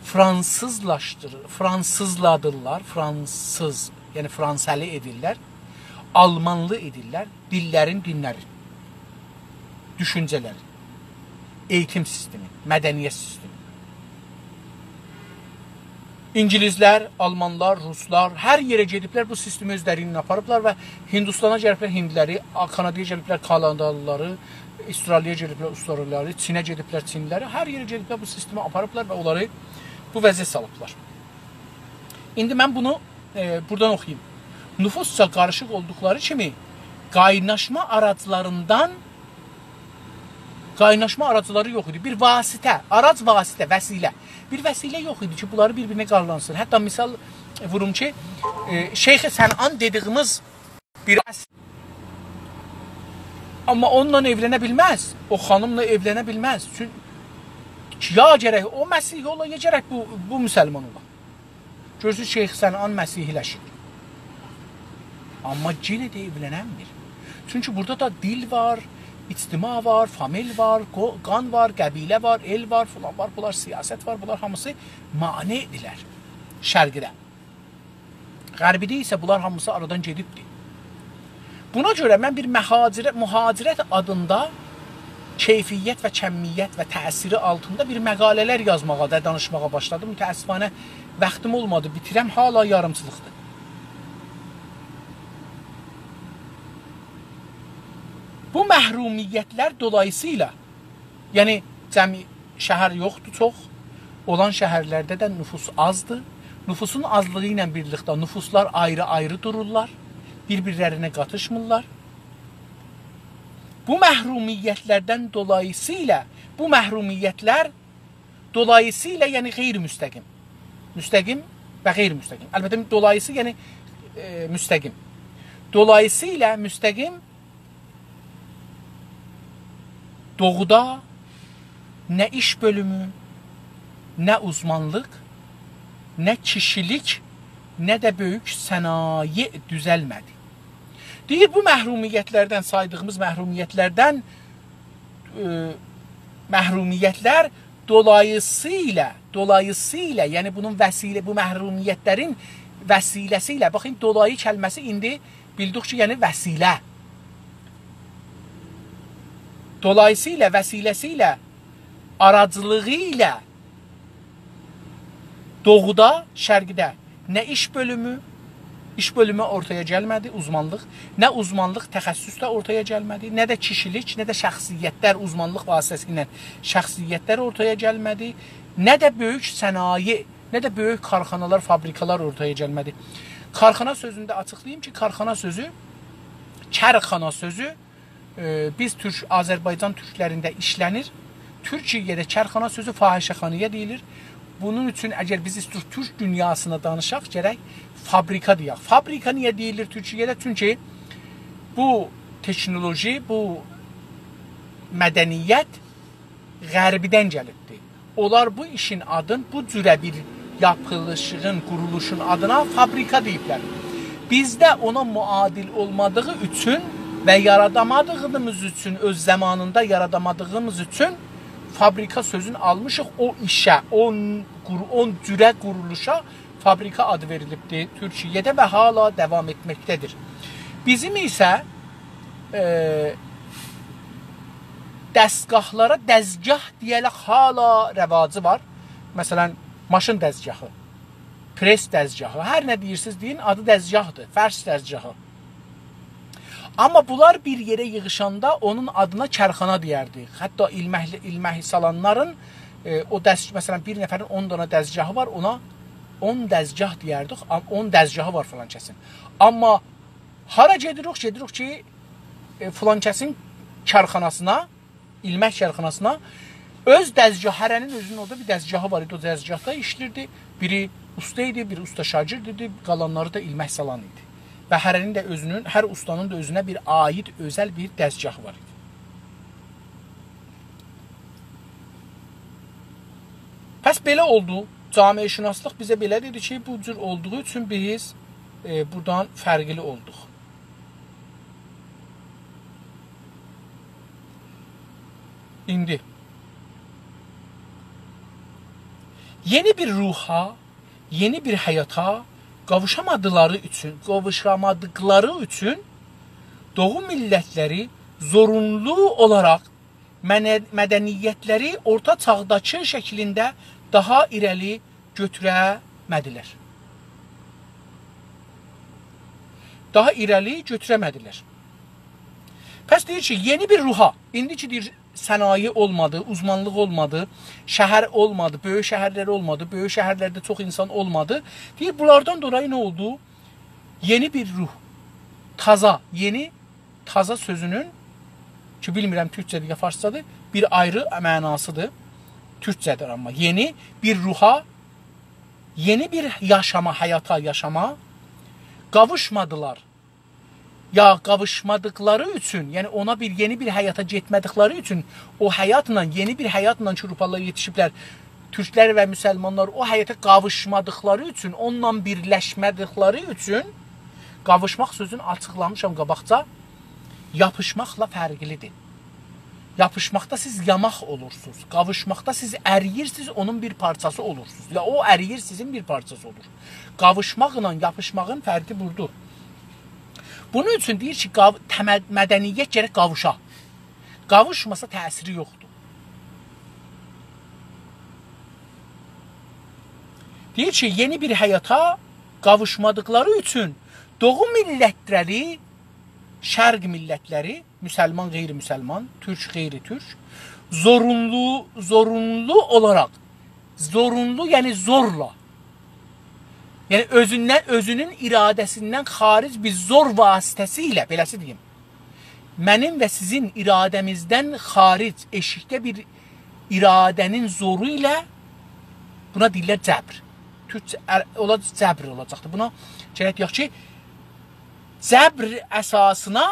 fransızladırlar, fransız Yəni Fransalı edirlər, Almanlı edirlər, dinləri, düşüncələri, eğitim sistemi, mədəniyyət sistemi. İngilizlər, Almanlar, Ruslar hər yerə gediblər, bu sistemi özlərini aparıblar və Hindistana gəliblər hindləri, Kanadaya gəliblər Kanadalıları, Avstraliyaya gediblər Avstraliyalıları, Çinə gediblər Çinliləri, hər yerə gediblər bu sistemi aparıblar və onları bu vəziyyət salıblar. İndi mən bunu buradan oxuyayım. Nüfusca qarışıq olduqları kimi qaynaşma aracıları yox idi. Bir vasitə, arac vasitə, vəsilə. Bir vəsilə yox idi ki, bunları bir-birinə qarlansın. Hətta misal vurum ki, Şeyx-i Sən'an dediyimiz bir amma onunla evlənə bilməz. O xanımla evlənə bilməz. Çünki ya gərək o Məsih ola, ya gərək bu müsəlman ola. Görürsünüz, Şeyx-i Sən'an Məsihiləşir. Amma yenə də evlənənmir. Çünki burada da dil var, İctima var, famil var, qan var, qəbilə var, el var, filan var, bunlar siyasət var, bunlar hamısı manedirlər şərqidə. Qərbidə isə bunlar hamısı aradan gedibdir. Buna görə mən bir mühacirət adında keyfiyyət və kəmmiyyət və təsiri altında bir məqalələr yazmağa da danışmağa başladım. Təəssüfənə vaxtım olmadı, bitirəm, hala yarımçılıqdır. Bu məhrumiyyətlər dolayısıyla, yəni cəmi şəhər yoxdur çox, olan şəhərlərdə də nüfus azdır. Nüfusun azlığı ilə birlikdə nüfuslar ayrı-ayrı dururlar, bir-birlərinə qatışmırlar. Bu məhrumiyyətlərdən dolayısıyla, yəni qeyri-müstəqim. Müstəqim və qeyri-müstəqim. Əlbəttə, dolayısı yəni müstəqim. Dolayısıyla müstəqim doğuda nə iş bölümü, nə uzmanlıq, nə kişilik, nə də böyük sənaye düzəlmədi. Deyir, bu məhrumiyyətlərdən, saydığımız məhrumiyyətlər dolayısıyla, yəni bunun bu məhrumiyyətlərin vəsiləsi ilə, baxın, dolayı kəlməsi indi bildik ki, yəni vəsilə. Dolayısıyla, vəsiləsilə, aracılığı ilə doğuda, şərqdə nə iş bölümü ortaya gəlmədi, uzmanlıq, nə uzmanlıq təxəssüs də ortaya gəlmədi, nə də kişilik, nə də şəxsiyyətlər, uzmanlıq vasitəsilə şəxsiyyətlər ortaya gəlmədi, nə də böyük sənaye, nə də böyük karxanalar, fabrikalar ortaya gəlmədi. Karxana sözündə açıqlayayım ki, karxana sözü, kərxana sözü, biz Azərbaycan türklərində işlənir. Türkiyədə kərxana sözü fahişəxanaya deyilir. Bunun üçün əgər biz istəyir türk dünyasına danışaq, gərək fabrika deyək. Fabrika niyə deyilir Türkiyədə? Çünki bu teknoloji, bu mədəniyyət Qərbidən gəlibdir. Onlar bu işin adın, bu cürə bir yapılışın, quruluşun adına fabrika deyiblər. Bizdə ona muadil olmadığı üçün və yaradamadığımız üçün, öz zamanında yaradamadığımız üçün fabrika sözünü almışıq o işə, o cürə quruluşa fabrika adı verilibdir Türkiyədə və hala davam etməkdədir. Bizim isə dəstgahlara dəzgah deyərək hala rəvacı var. Məsələn, maşın dəzgahı, pres dəzgahı, hər nə deyirsiniz deyin, adı dəzgahdır, fərs dəzgahı. Amma bunlar bir yerə yığışanda onun adına kərxana deyərdi. Hətta ilməhli salanların, məsələn, bir nəfərin 10 dana dəzgahı var, ona 10 dəzgah deyərdik, 10 dəzgahı var filan kəsin. Amma hara gedirik ki, filan kəsin kərxanasına, ilmək kərxanasına, öz dəzgah, hərənin özünün orada bir dəzgahı var idi, o dəzgahda işlirdi. Biri usta idi, biri usta şagird idi, qalanları da ilmək salan idi. Və hərənin də özünün, hər ustanın da özünə bir aid, özəl bir dəzgahı var idi. Pəs belə oldu. Camiəşünaslıq bizə belə dedi ki, bu cür olduğu üçün biz buradan fərqli olduq. İndi yeni bir ruha, yeni bir həyata, qavuşamadıkları üçün Doğu millətləri zorunlu olaraq mədəniyyətləri orta çağdakı şəklində daha irəli götürəmədilər. Pəs deyir ki, yeni bir ruha, indi ki deyir, sənaye olmadı, uzmanlıq olmadı, şəhər olmadı, böyük şəhərlər olmadı, böyük şəhərlərdə çox insan olmadı. Deyir, bunlardan dolayı nə oldu? Yeni bir ruh, taza sözünün, ki bilmirəm türkçədir ya farscadır, bir ayrı mənasıdır. Türkçədir amma. Yeni bir ruha, yeni bir həyata yaşama qavuşmadılar. Ya qavuşmadıkları üçün, yəni ona yeni bir həyata getmədikləri üçün, o həyatla, yeni bir həyatla çurupalar yetişiblər. Türklər və müsəlmanlar o həyata qavuşmadıkları üçün, onunla birləşmədikləri üçün, qavuşmaq sözünü açıqlamışam qabaqca, yapışmaqla fərqlidir. Yapışmaqda siz yamaq olursunuz. Qavuşmaqda siz əriyirsiniz, onun bir parçası olursunuz. Ya o əriyir, sizin bir parçası olur. Qavuşmaqla yapışmağın fərqi budur. Bunun üçün deyir ki, mədəniyyət gərək qavuşa. Qavuşmasa təsiri yoxdur. Deyir ki, yeni bir həyata qavuşmadıkları üçün Doğu millətləri, Şərq millətləri, müsəlman, qeyri-müsəlman, türk, qeyri-türk, zorunlu olaraq, yəni zorla, yəni özünün iradəsindən xaric bir zor vasitəsilə, beləsi deyim, mənim və sizin iradəmizdən xaric, eşikdə bir iradənin zoru ilə, buna deyirlər cəbr. Türkçə cəbr olacaqdır. Buna gərək deyək ki, cəbr əsasına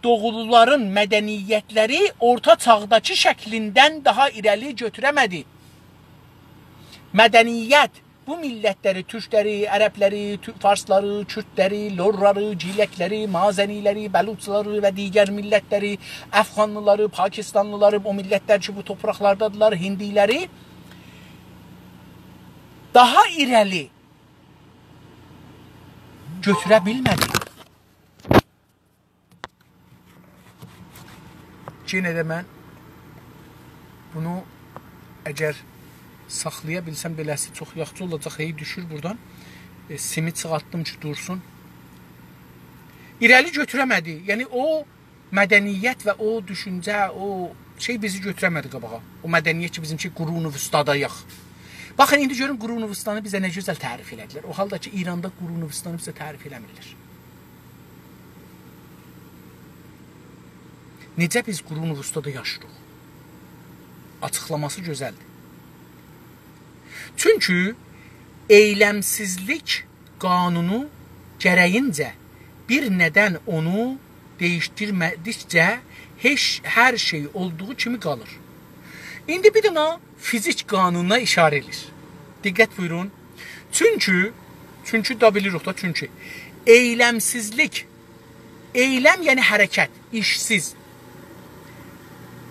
doğuluların mədəniyyətləri orta çağdakı şəklindən daha irəli götürəmədi. Mədəniyyət bu millətləri, türkləri, ərəbləri, farsları, kürdləri, lorları, ciləkləri, mazəniləri, bəluçları və digər millətləri, əfqanlıları, pakistanlıları, o millətlər ki, bu torpaqlardadılar, hindiləri daha irəli götürə bilmədi. Yenə də mən bunu əgər saxlaya bilsəm beləsi çox yaxşı olacaq. Hey düşür buradan. Simi çıxartdım ki dursun. İrəli götürəmədi. Yəni o mədəniyyət və o düşüncə, o şey bizi götürəmədi qabağa. O mədəniyyət ki bizim ki qurun-u vüstadayıq. Baxın, indi görün qurun-u vüstanı bizə nə gözəl tərif elədilər. O halda ki İranda qurun-u vüstanı bizə tərif eləmirlər. Necə biz qurun-u vüstada yaşırıq? Açıqlaması gözəldir. Çünki eyləmsizlik qanunu gərəyincə bir nədən onu dəyişdirmədikcə hər şey olduğu kimi qalır. İndi bir dənə fizik qanununa işarə edir. Diqqət buyurun. Çünki da bilirik da, çünki eyləmsizlik, eyləm yəni hərəkət, işsiz.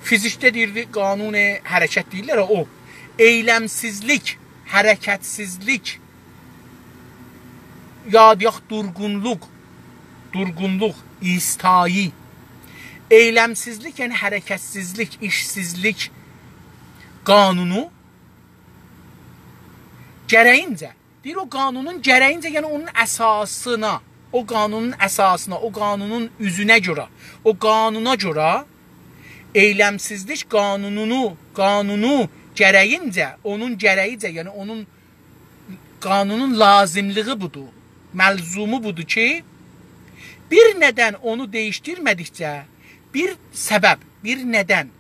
Fizikdə deyirdi, qanuni hərəkət deyirlər, o. Eyləmsizlik, hərəkətsizlik, yadiyaq durğunluq, istayi. Eyləmsizlik, yəni hərəkətsizlik, işsizlik qanunu gərəyincə, deyir o qanunun gərəyincə, yəni onun əsasına, o qanunun üzünə görə, o qanuna görə eyləmsizlik qanunu gərəyincə, onun gərəyicə, yəni onun qanunun lazımlığı budur, məlzumu budur ki, bir nədən onu dəyişdirmədikcə, bir səbəb, bir nədən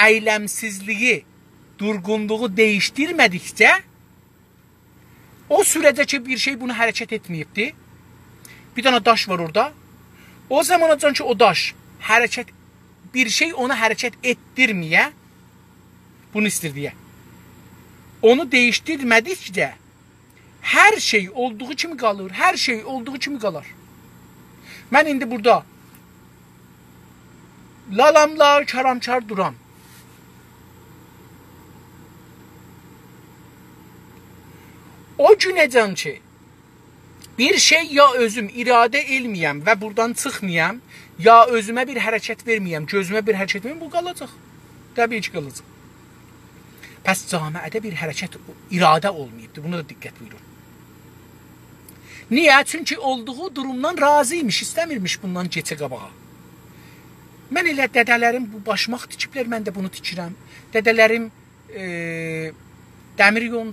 eyləmsizliyi, durğunluğu dəyişdirmədikcə, o sürəcə ki, bir şey bunu hərəkət etməyibdir. Bir dənə daş var orada. O zamanacan ki, o daş bir şey ona hərəkət etdirməyə, bunu istir deyə. Onu dəyişdirmədikcə, hər şey olduğu kimi qalır, hər şey olduğu kimi qalar. Mən indi burada lalamlar, karamkar duram. O günəcən ki, bir şey ya özüm iradə elməyəm və buradan çıxmayam, ya özümə bir hərəkət verməyəm, gözümə bir hərəkət verməyəm, bu qalacaq. Təbii ki, qalacaq. Pəs camiədə bir hərəkət, iradə olmayıbdır. Buna da diqqət buyurun. Niyə? Çünki olduğu durumdan razıymış, istəmirmiş bundan keçə qabağa. Mən elə dədələrim bu başmaq tikiblər, mən də bunu tikirəm. Dədələrim dəmir yol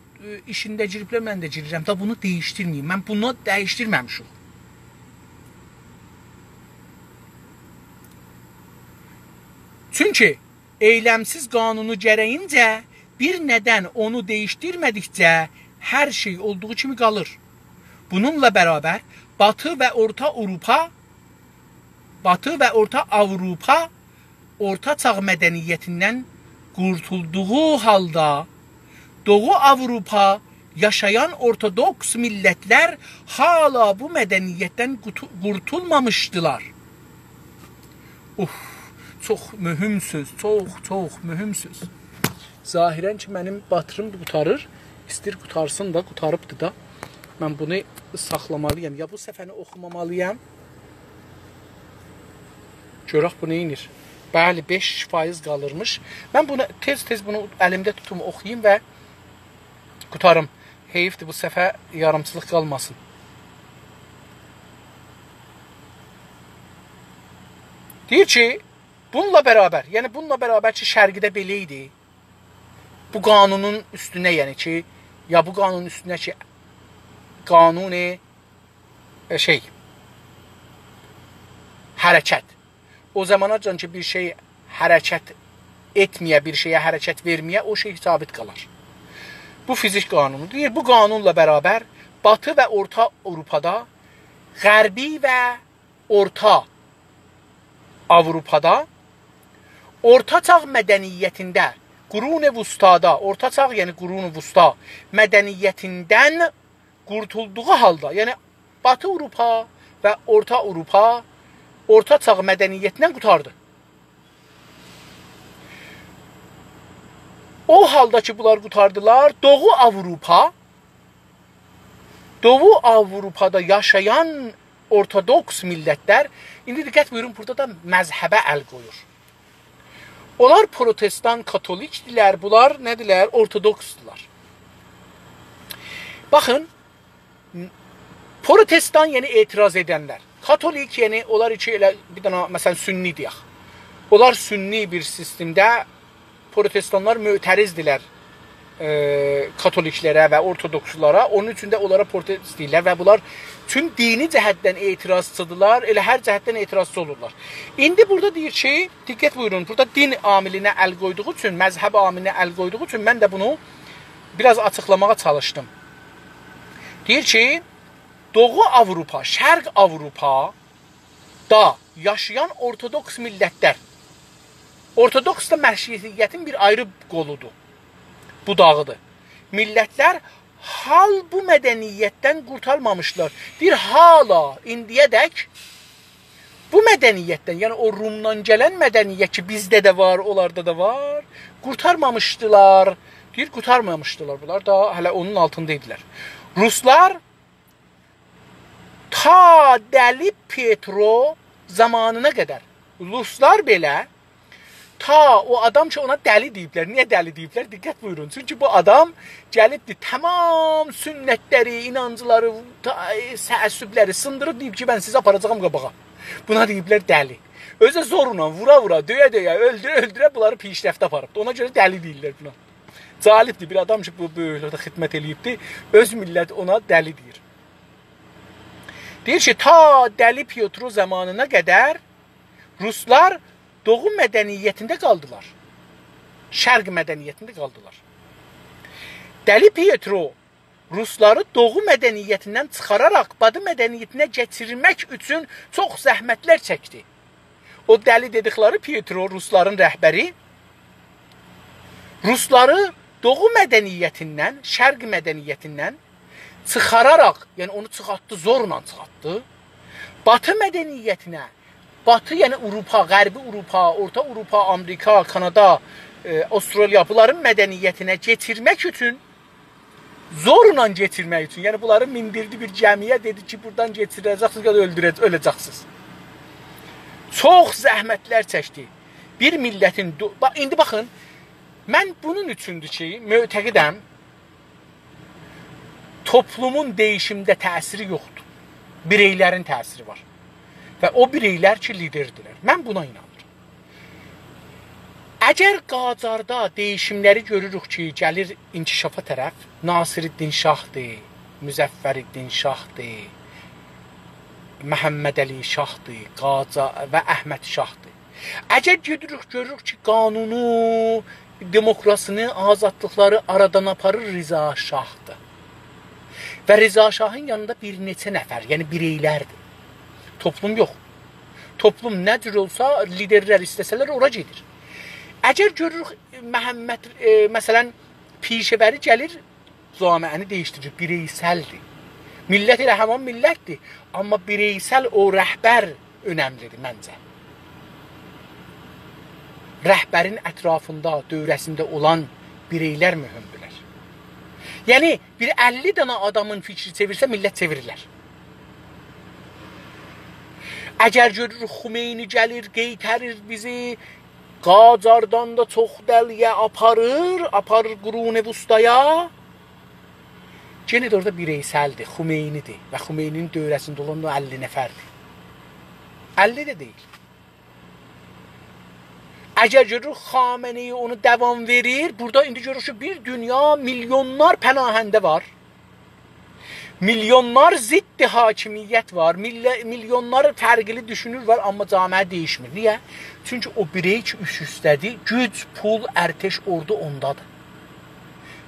işində giriblər, mən də girirəm. Da bunu dəyişdirməyim. Mən bunu dəyişdirməmişim. Çünki eyləmsiz qanunu gərəyincə bir nədən onu dəyişdirmədikcə hər şey olduğu kimi qalır. Bununla bərabər Batı və Orta Avropa Orta Çağ mədəniyyətindən qurtulduğu halda Doğu Avropa yaşayan Ortodoks millətlər hala bu mədəniyyətdən qurtulmamışdılar. Çox mühüm söz, çox mühüm söz. Zahirən ki, mənim batırım qutarır, istir qutarsın da, qutarıbdır da. Mən bunu saxlamalıyam, ya bu səfəni oxumamalıyam. Görək bu neyinir? Bəli, 5% qalırmış. Mən bunu tez bunu əlimdə tutum, oxuyayım və qutarım. Heyifdir, bu səfə yarımçılıq qalmasın. Deyir ki, bununla bərabər, yəni bununla bərabər ki, şərqidə belə idi. Bu qanunun üstünə, yəni ki, ya bu qanunun üstünə ki, qanuni hərəkət. O zamana can ki, bir şey hərəkət etməyə, bir şeyə hərəkət verməyə, o şey sabit qalar. Bu fizik qanunu deyir. Bu qanunla bərabər Batı və Orta Avropada, Qərbi və Orta Avropada, Orta Çağ mədəniyyətində, Qurun-i Vustada, Orta Çağ yəni Qurun-i Vusta mədəniyyətindən qurtulduğu halda, yəni Batı Avropa və Orta Avropa Orta Çağ mədəniyyətindən qurtardı. O halda ki, bunlar qurtardılar, Doğu Avropada yaşayan Ortodoks millətlər, indi diqqət buyurun, burada da məzhəbə əl qoyur. Onlar protestan, katolikdirlər, bunlar nədirlər? Ortodoksdurlar. Baxın, protestan yəni etiraz edənlər, katolik yəni onlar iki elə bir dənə məsələn sünni deyək. Onlar sünni bir sistemdə, protestanlar mötərizdirlər katoliklərə və ortodokslara, onun üçün də onlara protest deyirlər və bunlar tüm dini cəhətdən etirazçıdırlar, elə hər cəhətdən etirazçı olurlar. İndi burada deyir ki, diqqət buyurun, burada din amilinə əl qoyduğu üçün, məzhəb amilinə əl qoyduğu üçün mən də bunu biraz açıqlamağa çalışdım. Deyir ki, Doğu Avropa, Şərq Avropada yaşayan ortodoks millətlər, ortodoks da məşriyyətin bir ayrı qoludur, budağıdır. Millətlər hal bu mədəniyyətdən qurtarmamışlar. Bir hala indiyədək bu mədəniyyətdən, yəni o Rumdan gələn mədəniyyət ki, bizdə də var, onlarda da var, qurtarmamışdılar. Deyir, qurtarmamışdılar. Bunlar da hələ onun altında idilər. Ruslar ta Dəli Petro zamanına qədər, Ruslar belə ta o adam ki, ona dəli deyiblər. Niyə dəli deyiblər? Diqqət buyurun. Çünki bu adam gəlibdir, tamam sünnətləri, inancıları, səəssübləri sındırıb deyib ki, mən sizi aparacağım qabağa. Buna deyiblər dəli. Özə zorla, vura-vura, döyə-döyə, öldürə-öldürə bunları pişrəftə aparıbdır. Ona görə dəli deyirlər buna. Calibdir, bir adam ki, bu böyüklərdə xidmət eləyibdir, öz millət ona dəli deyir. Deyir ki, ta Dəli Petro zamanına qədər Ruslar Doğu mədəniyyətində qaldılar. Şərq mədəniyyətində qaldılar. Dəli Petro Rusları Doğu mədəniyyətindən çıxararaq Batı mədəniyyətinə keçirmək üçün çox zəhmətlər çəkdi. O dəli dedikləri Petro, Rusların rəhbəri, Rusları Doğu mədəniyyətindən, Şərq mədəniyyətindən çıxararaq, yəni onu çıxartdı, zorla çıxartdı, Batı mədəniyyətinə, Batı, yəni Avropa, Qərbi Avropa, Orta Avropa, Amerika, Kanada, Avstraliya, bunların mədəniyyətinə keçirmək üçün zorla getirmək üçün, yəni bunları mindirdi bir gəmiyə, dedi ki, buradan getirəcəksiniz ya da öləcəksiniz. Çox zəhmətlər çəkdi. Bir millətin, indi baxın, mən bunun üçündür ki, mötəqidəm, toplumun dəyişimdə təsiri yoxdur. Bireylərin təsiri var. Və o bireylər ki, liderdirlər. Mən buna inanıram. Əgər Qacarda dəyişimləri görürük ki, gəlir inkişafa tərəf, Nasiruddin Şahdır, Müzəffəruddin Şahdır, Məhəmməd Əli Şahdır, Qacar və Əhməd Şahdır. Əgər görürük ki, qanunu, demokrasını, azadlıqları aradan aparır Rıza Şahdır. Və Rıza Şahın yanında bir neçə nəfər, yəni bireylərdir. Toplum yox. Toplum nə cür olsa, liderlər istəsələr ora gedir. Əgər görürük, Məhəmməd, məsələn, pişəbəri gəlir, camiəni dəyişdirir, bireysəldir. Millət elə həman millətdir, amma bireysəl o rəhbər önəmlidir məncə. Rəhbərin ətrafında, dövrəsində olan bireylər mühümdürlər. Yəni, bir 50 dənə adamın fikri çevirsə, millət çevirirlər. Əgər görürük, Xümeyni gəlir, qeytərir bizi, Qacardan da çox dəliyə aparır Qurun-i Vustaya. Yenə də orada bireysəldir, Xümeynidir və Xümeyninin dövrəsində olan 50 nəfərdir. 50 də deyil. Əgər görürük, Xameneyi onu davam verir, burada indi görürük ki, bir dünya milyonlar pənahəndə var. Milyonlar ziddi hakimiyyət var, milyonlar fərqli düşünür var, amma camiə dəyişmir. Niyə? Çünki o birey ki, üst üstədir, güc, pul, ərteş, ordu ondadır.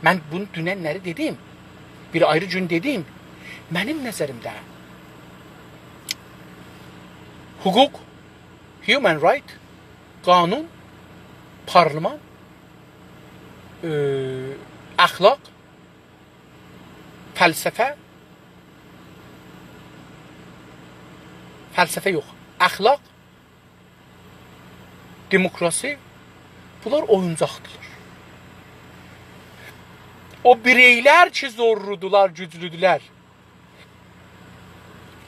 Mən bunu dünənləri dedim, bir ayrı gün dedim. Mənim nəzərimdə hüquq, human right, qanun, parlament, əxlaq, fəlsəfə yox, əxlaq, demokrasi, bunlar oyuncaqdırlar. O bireylər ki, zorludular, güclüdülər.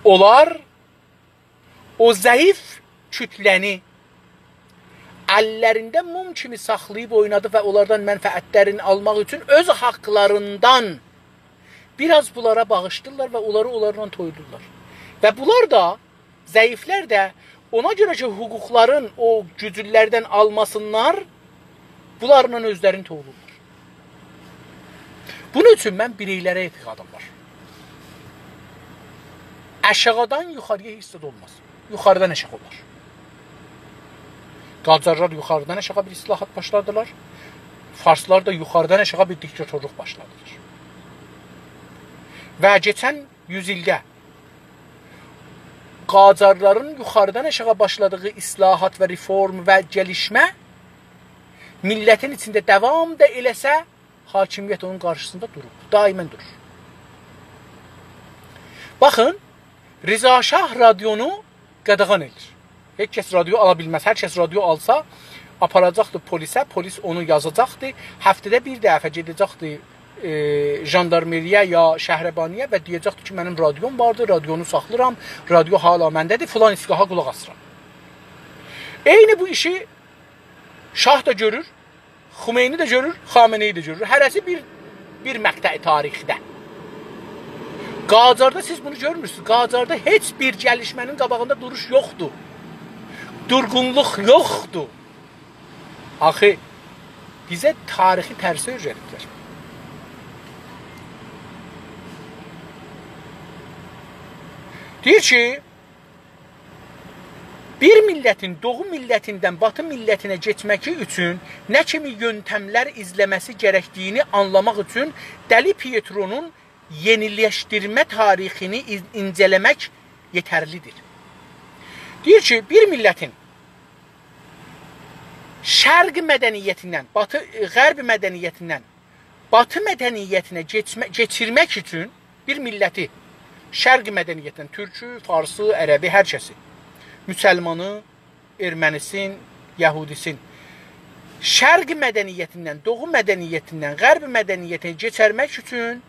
Onlar o zəif kütləni əllərində mum kimi saxlayıb oynadı və onlardan mənfəətlərini almaq üçün öz haqlarından biraz bunlara bağışdırlar və onlarla toyudurlar. Və bunlar da, zəiflər də ona görə ki, hüquqların o güclülərdən almasınlar, bunlarla özlərini toyudurlar. Bunun üçün mən bireylərə etiqadım var. Aşağıdan yuxarıya hissət olmaz. Yuxarıdan aşağı olar. Qacarlar yuxarıdan aşağı bir islahat başladılar. Farslar da yuxarıdan aşağı bir diktatorluq başladılar. Və keçən yüzildə Qacarların yuxarıdan aşağı başladığı islahat və reform və gəlişmə millətin içində davam da eləsə, hakimiyyət onun qarşısında durur, daimən durur. Baxın, Rıza Şah radionu qadağan edir. Heç kəs radio ala bilməz. Hər kəs radio alsa, aparacaqdır polisə, polis onu yazacaqdır. Həftədə bir dəfə gedəcəkdir jandarmeriyə ya şəhrəbaniyə və deyəcəkdir ki, mənim radiom vardır, radionu saxlayıram, radio hala məndədir, filan islaha qulaq asıram. Eyni bu işi Şah da görür, Xümeyni də görür, Xameneyi də görür. Hərəsi bir məqtəi tarixdə. Qacarda siz bunu görmürsünüz. Qacarda heç bir gəlişmənin qabağında duruş yoxdur. Durğunluq yoxdur. Axı, bizə tarixi tərsi öyrədiblər. Deyir ki, bir millətin doğu millətindən batı millətinə geçmək üçün nə kimi yöntəmlər izləməsi gərəkdiyini anlamaq üçün Dəli Pietronun yeniləşdirmə tarixini incələmək yetərlidir. Deyir ki, bir millətin şərq mədəniyyətindən, qərb mədəniyyətindən batı mədəniyyətinə keçirmək üçün bir milləti şərq mədəniyyətindən, türkü, farsı, ərəbi, hər kəsi, müsəlmanı, ermənisin, yəhudisin, şərq mədəniyyətindən, doğu mədəniyyətindən, qərb mədəniyyətinə keçərmək üçün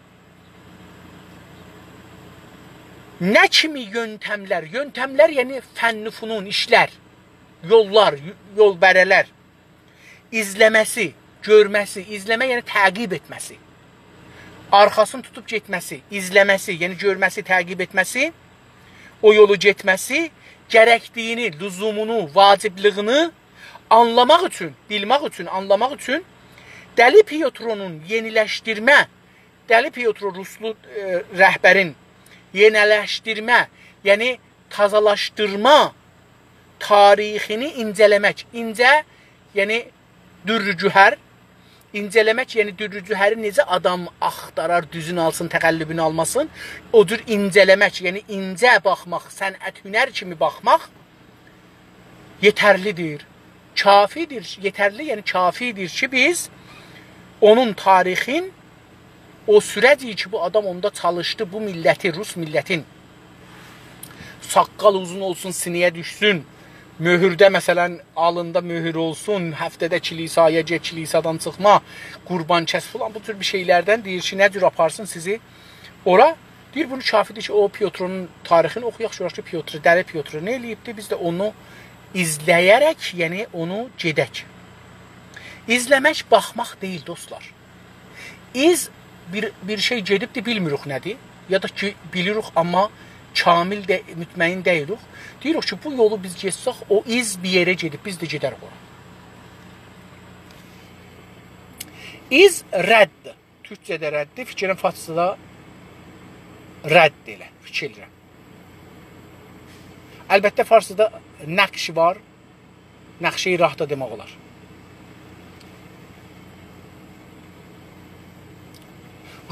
Nə kimi yöntəmlər? Yöntəmlər yəni fənn-funun, işlər, yollar, yolbərələr, izləməsi, görməsi, izləmə yəni təqib etməsi, arxasını tutub getməsi, izləməsi, yəni görməsi, təqib etməsi, o yolu getməsi, gərəkdiyini, lüzumunu, vaciblığını anlamaq üçün, bilmək üçün, anlamaq üçün Dəli Piyotronun yeniləşdirmə, Dəli Piotro Ruslu rəhbərin yeniləşdirmə, yəni tazalaşdırma tarixini incələmək. İncə, yəni dürrü-cühər, incələmək, yəni dürrü-cühəri necə adam axtarar, düzün alsın, təqəllübünü almasın. O cür incələmək, yəni incə baxmaq, sənət, hünər kimi baxmaq yetərlidir, kafidir. Yetərli, yəni kafidir ki, biz onun tarixin, o sürədir ki, bu adam onda çalışdı, bu milləti, Rus millətin saqqal uzun olsun, sinəyə düşsün, möhürdə məsələn, alında möhür olsun, həftədə kilisaya get, kilisadan çıxma, qurban kəs falan, bu tür bir şeylərdən deyir ki, nə cür aparsın sizi ora. Deyir, bunu kafidir ki, o Piotronun tarixini oxuyaq, şuraq ki, Piotr, Dəli Piotr nə eləyibdir, biz də onu izləyərək, yəni onu gedək. İzləmək, baxmaq deyil, dostlar. İz bir şey gedibdir, bilmirik nədir, ya da ki, bilirik, amma kamil də, mütməyin deyirik. Deyirik ki, bu yolu biz geçsək, o iz bir yerə gedib, biz də gedərik ora. İz rədd. Türkçədə rəddi, fikrin farsıda rədd elə, fikirlə. Əlbəttə, farsıda nəqş var, nəqş-i rahda demək olar.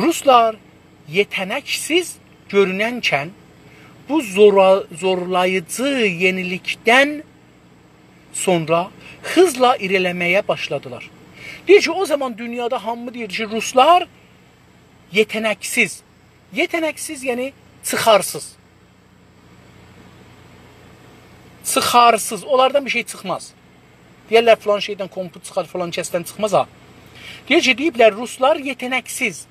Ruslar yetənəksiz görünənkən bu zorlayıcı yenilikdən sonra hızla irələməyə başladılar. Deyir ki, o zaman dünyada hamı deyir ki, Ruslar yetənəksiz. Yetənəksiz, yəni çıxarsız. Çıxarsız. Onlardan bir şey çıxmaz. Deyərlər, filan şeydən komput çıxar, filan kəsdən çıxmaz ha. Deyir ki, deyiblər, Ruslar yetənəksiz.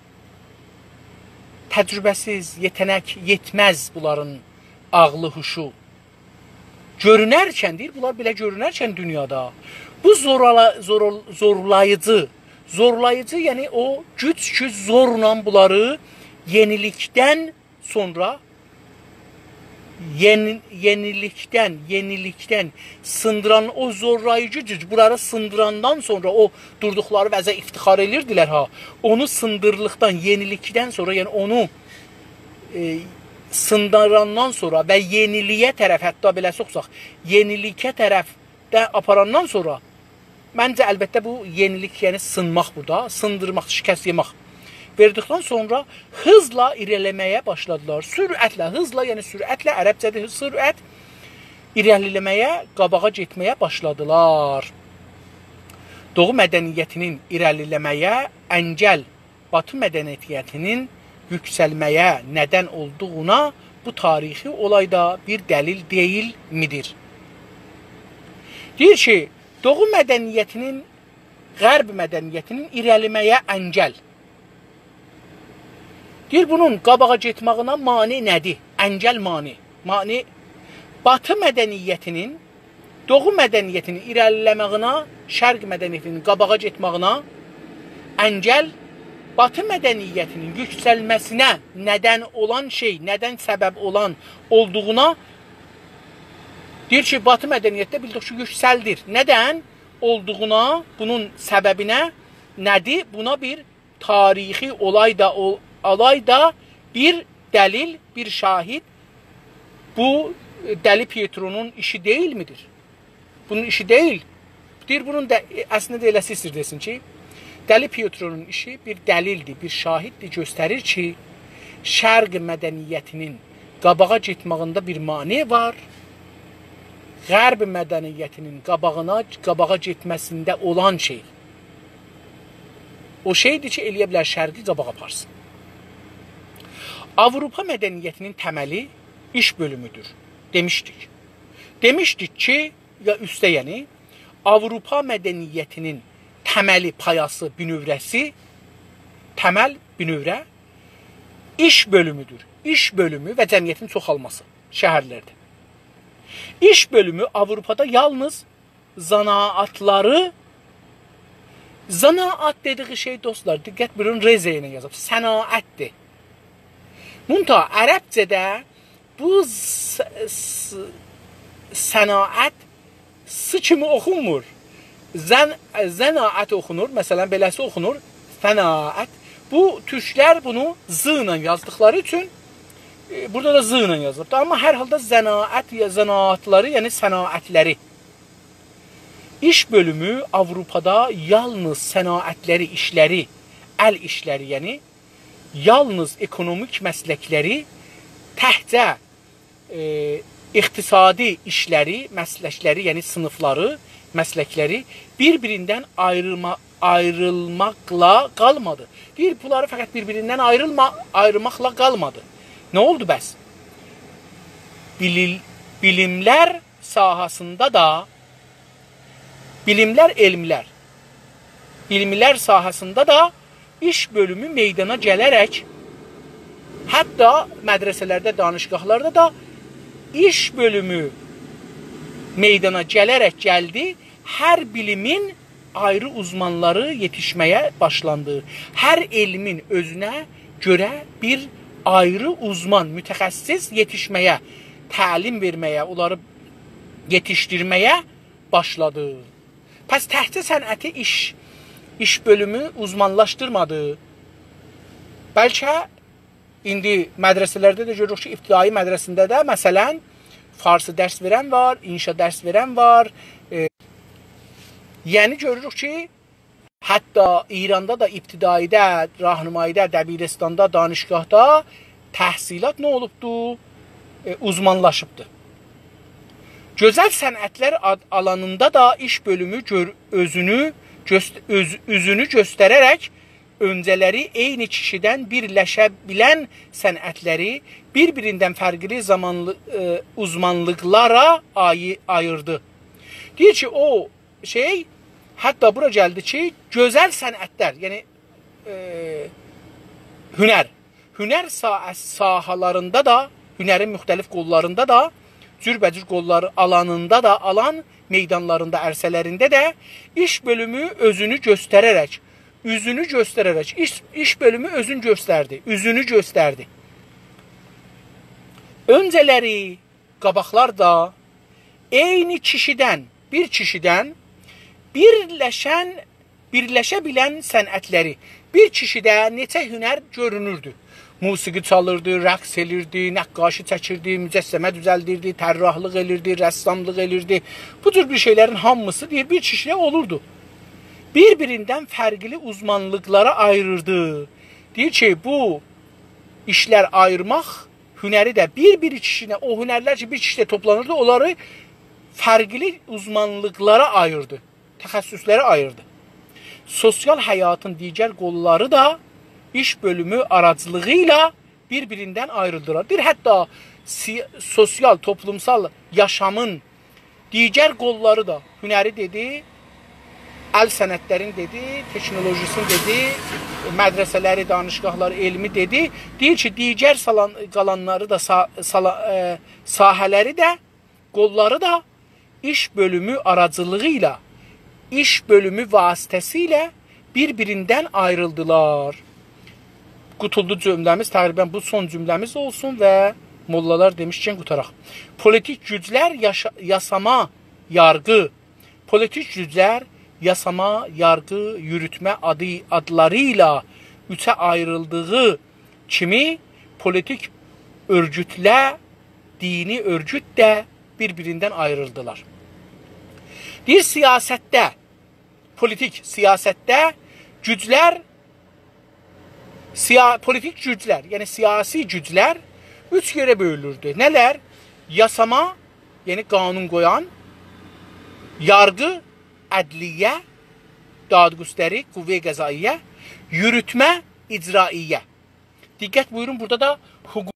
Təcrübəsiz, yetənək yetməz bunların ağlı, huşu. Görünərkən, deyir, bunlar belə görünərkən dünyada, bu zorlayıcı, yəni o güc zorla bunları yenilikdən sonra, yenilikdən sındıran, o zorlayıcı güc, bunları sındırandan sonra o durduqları vəzə iftixar edirdilər ha. Onu sındırlıqdan, yenilikdən sonra, yəni onu sındırandan sonra və yeniliyə tərəf, hətta belə soxsaq, yenilikə tərəfdə aparandan sonra, məncə əlbəttə bu yenilik, yəni sınmaq burada, sındırmaq, şikəst yemək verdikdən sonra hızla irələməyə başladılar. Sürətlə, hızla, yəni sürətlə, ərəbcədə sürət, irəliləməyə, qabağa getməyə başladılar. Doğu mədəniyyətinin irəliləməyə əngəl, Batı mədəniyyətinin yüksəlməyə nədən olduğuna bu tarixi olayda bir dəlil deyil midir? Deyir ki, Doğu mədəniyyətinin, Qərb mədəniyyətinin irəliməyə əngəl. Deyir, bunun qabağa getmağına mani nədir? Əngəl mani. Mani, Batı mədəniyyətinin, Doğu mədəniyyətinin irəliləməyinə, Şərq mədəniyyətinin qabağa getməyinə əngəl, Batı mədəniyyətinin yüksəlməsinə nədən olan şey, nədən səbəb olan olduğuna deyir ki, Batı mədəniyyətdə bildik ki, yüksəldir. Nədən olduğuna, bunun səbəbinə nədir? Buna bir tarixi olay da bir dəlil, bir şahid. Bu Dəli Pietronun işi deyil midir? Bunun işi deyil. Deyir, bunun əslində də eləsi istir desin ki, Dəli Pietronun işi bir dəlildir, bir şahiddir, göstərir ki, Şərq mədəniyyətinin qabağa getməyində bir mane var. Qərb mədəniyyətinin qabağa getməsində olan şey. O şeydir ki, eləyə bilər Şərqi qabağa aparsın. Avropa mədəniyyətinin təməli iş bölümüdür, demişdik. Demişdik ki, ya üstə yəni, Avropa mədəniyyətinin təməli, payası, bünövrəsi, təməl, bünövrə, iş bölümüdür. İş bölümü və cəmiyyətin çoxalması şəhərlərdə. İş bölümü Avropada yalnız zanaatları, zanaat dediği şey dostlar, diqqət buyurun, reze ilə yazıb, sənaətdir. Munta ərəbcədə bu sənaət s kimi oxunmur. Zənaət oxunur, məsələn beləsi oxunur, sənaət. Bu türklər bunu z ilə yazdıqları üçün burada da z ilə yazılıbdır. Amma hər halda zənaət ya zanaatları, yəni sənaətləri. İş bölümü Avropada yalnız sənaətləri, işləri, əl işləri, yəni yalnız ekonomik məsləkləri təhcə iqtisadi işləri, məsləkləri, yəni sınıfları, məsləkləri bir-birindən ayrılmaqla qalmadı. Deyir, bunları fəqət bir-birindən ayrılmaqla qalmadı. Nə oldu bəs? Bilimlər sahasında da, elmlər sahasında da iş bölümü meydana gələrək, hətta mədrəsələrdə, danışqahlarda da iş bölümü meydana gələrək gəldi. Hər bilimin ayrı uzmanları yetişməyə başlandı. Hər elmin özünə görə bir ayrı uzman, mütəxəssis yetişməyə, təlim verməyə, onları yetişdirməyə başladı. Pəs təhcə sənəti iş bölümü uzmanlaşdırmadı. Bəlkə indi mədrəsələrdə də görürük ki, ibtidai mədrəsində də məsələn farsı dərs verən var, inşa dərs verən var. Yəni görürük ki, hətta İranda da ibtidaidə, rahnimaidə, dəbiristanda, danışqahda təhsilat nə olubdu? Uzmanlaşıbdı. Gözəl sənətlər alanında da iş bölümü özünü göstərərək öncələri eyni kişidən birləşə bilən sənətləri bir-birindən fərqli uzmanlıqlara ayırdı. Deyir ki, o şey hətta bura gəldi ki, gözəl sənətlər, yəni hünər sahalarında da, hünərin müxtəlif qollarında da, cürbəcür qolları alanında da, alan meydanlarında, ərsələrində də iş bölümü özünü göstərərək, iş bölümü özünü göstərdi, üzünü göstərdi. Öncələri, qabaqlar da eyni kişidən, bir kişidən birləşə bilən sənətləri, bir kişidə neçə hünər görünürdü. Musiqi çalırdı, rəqs elirdi, nəqqaşı çəkirdi, mücəssəmə düzəldirdi, tərrahlıq elirdi, rəssamlıq elirdi. Bu cür bir şeylərin hamısı deyir, bir kişidə olurdu. Bir-birindən fərqli uzmanlıqlara ayırırdı. Deyir ki, bu işlər ayırmaq hünəri də bir kişinə, o hünərlər ki, bir kişidə toplanırdı, onları fərqli uzmanlıqlara ayırdı, təxəssüslərə ayırdı. Sosial həyatın digər qolları da iş bölümü aracılığı ilə bir-birindən ayrıldılar. Bir hətta sosial, toplumsal yaşamın digər qolları da, hünəri dedi, əl sənətlərin dedi, teknolojisin dedi, mədrəsələri, danışqahları, elmi dedi. Deyir ki, digər qalanları da, sahələri də, qolları da iş bölümü aracılığı ilə, iş bölümü vasitəsilə bir-birindən ayrıldılar. Qutuldu cümləmiz, təqribən bu son cümləmiz olsun və mollalar demişkən qutaraq. Politik güclər yasama, yargı, politik güclər yasama, yargı, yürütmə adlarıyla üçə ayrıldığı kimi politik örgütlə, dini örgüt də bir-birindən ayrıldılar. Deyir, siyasətdə, politik siyasətdə güclər, politik güclər, yəni siyasi güclər üç yerə bölünürdü. Nələr? Yasama, yəni qanun qoyan, yargı, ədliyyə, dadqüstəri, qüvvə qəzaiyyə, yürütmə, icraiyyə. Diqqət buyurun, burada da hüquq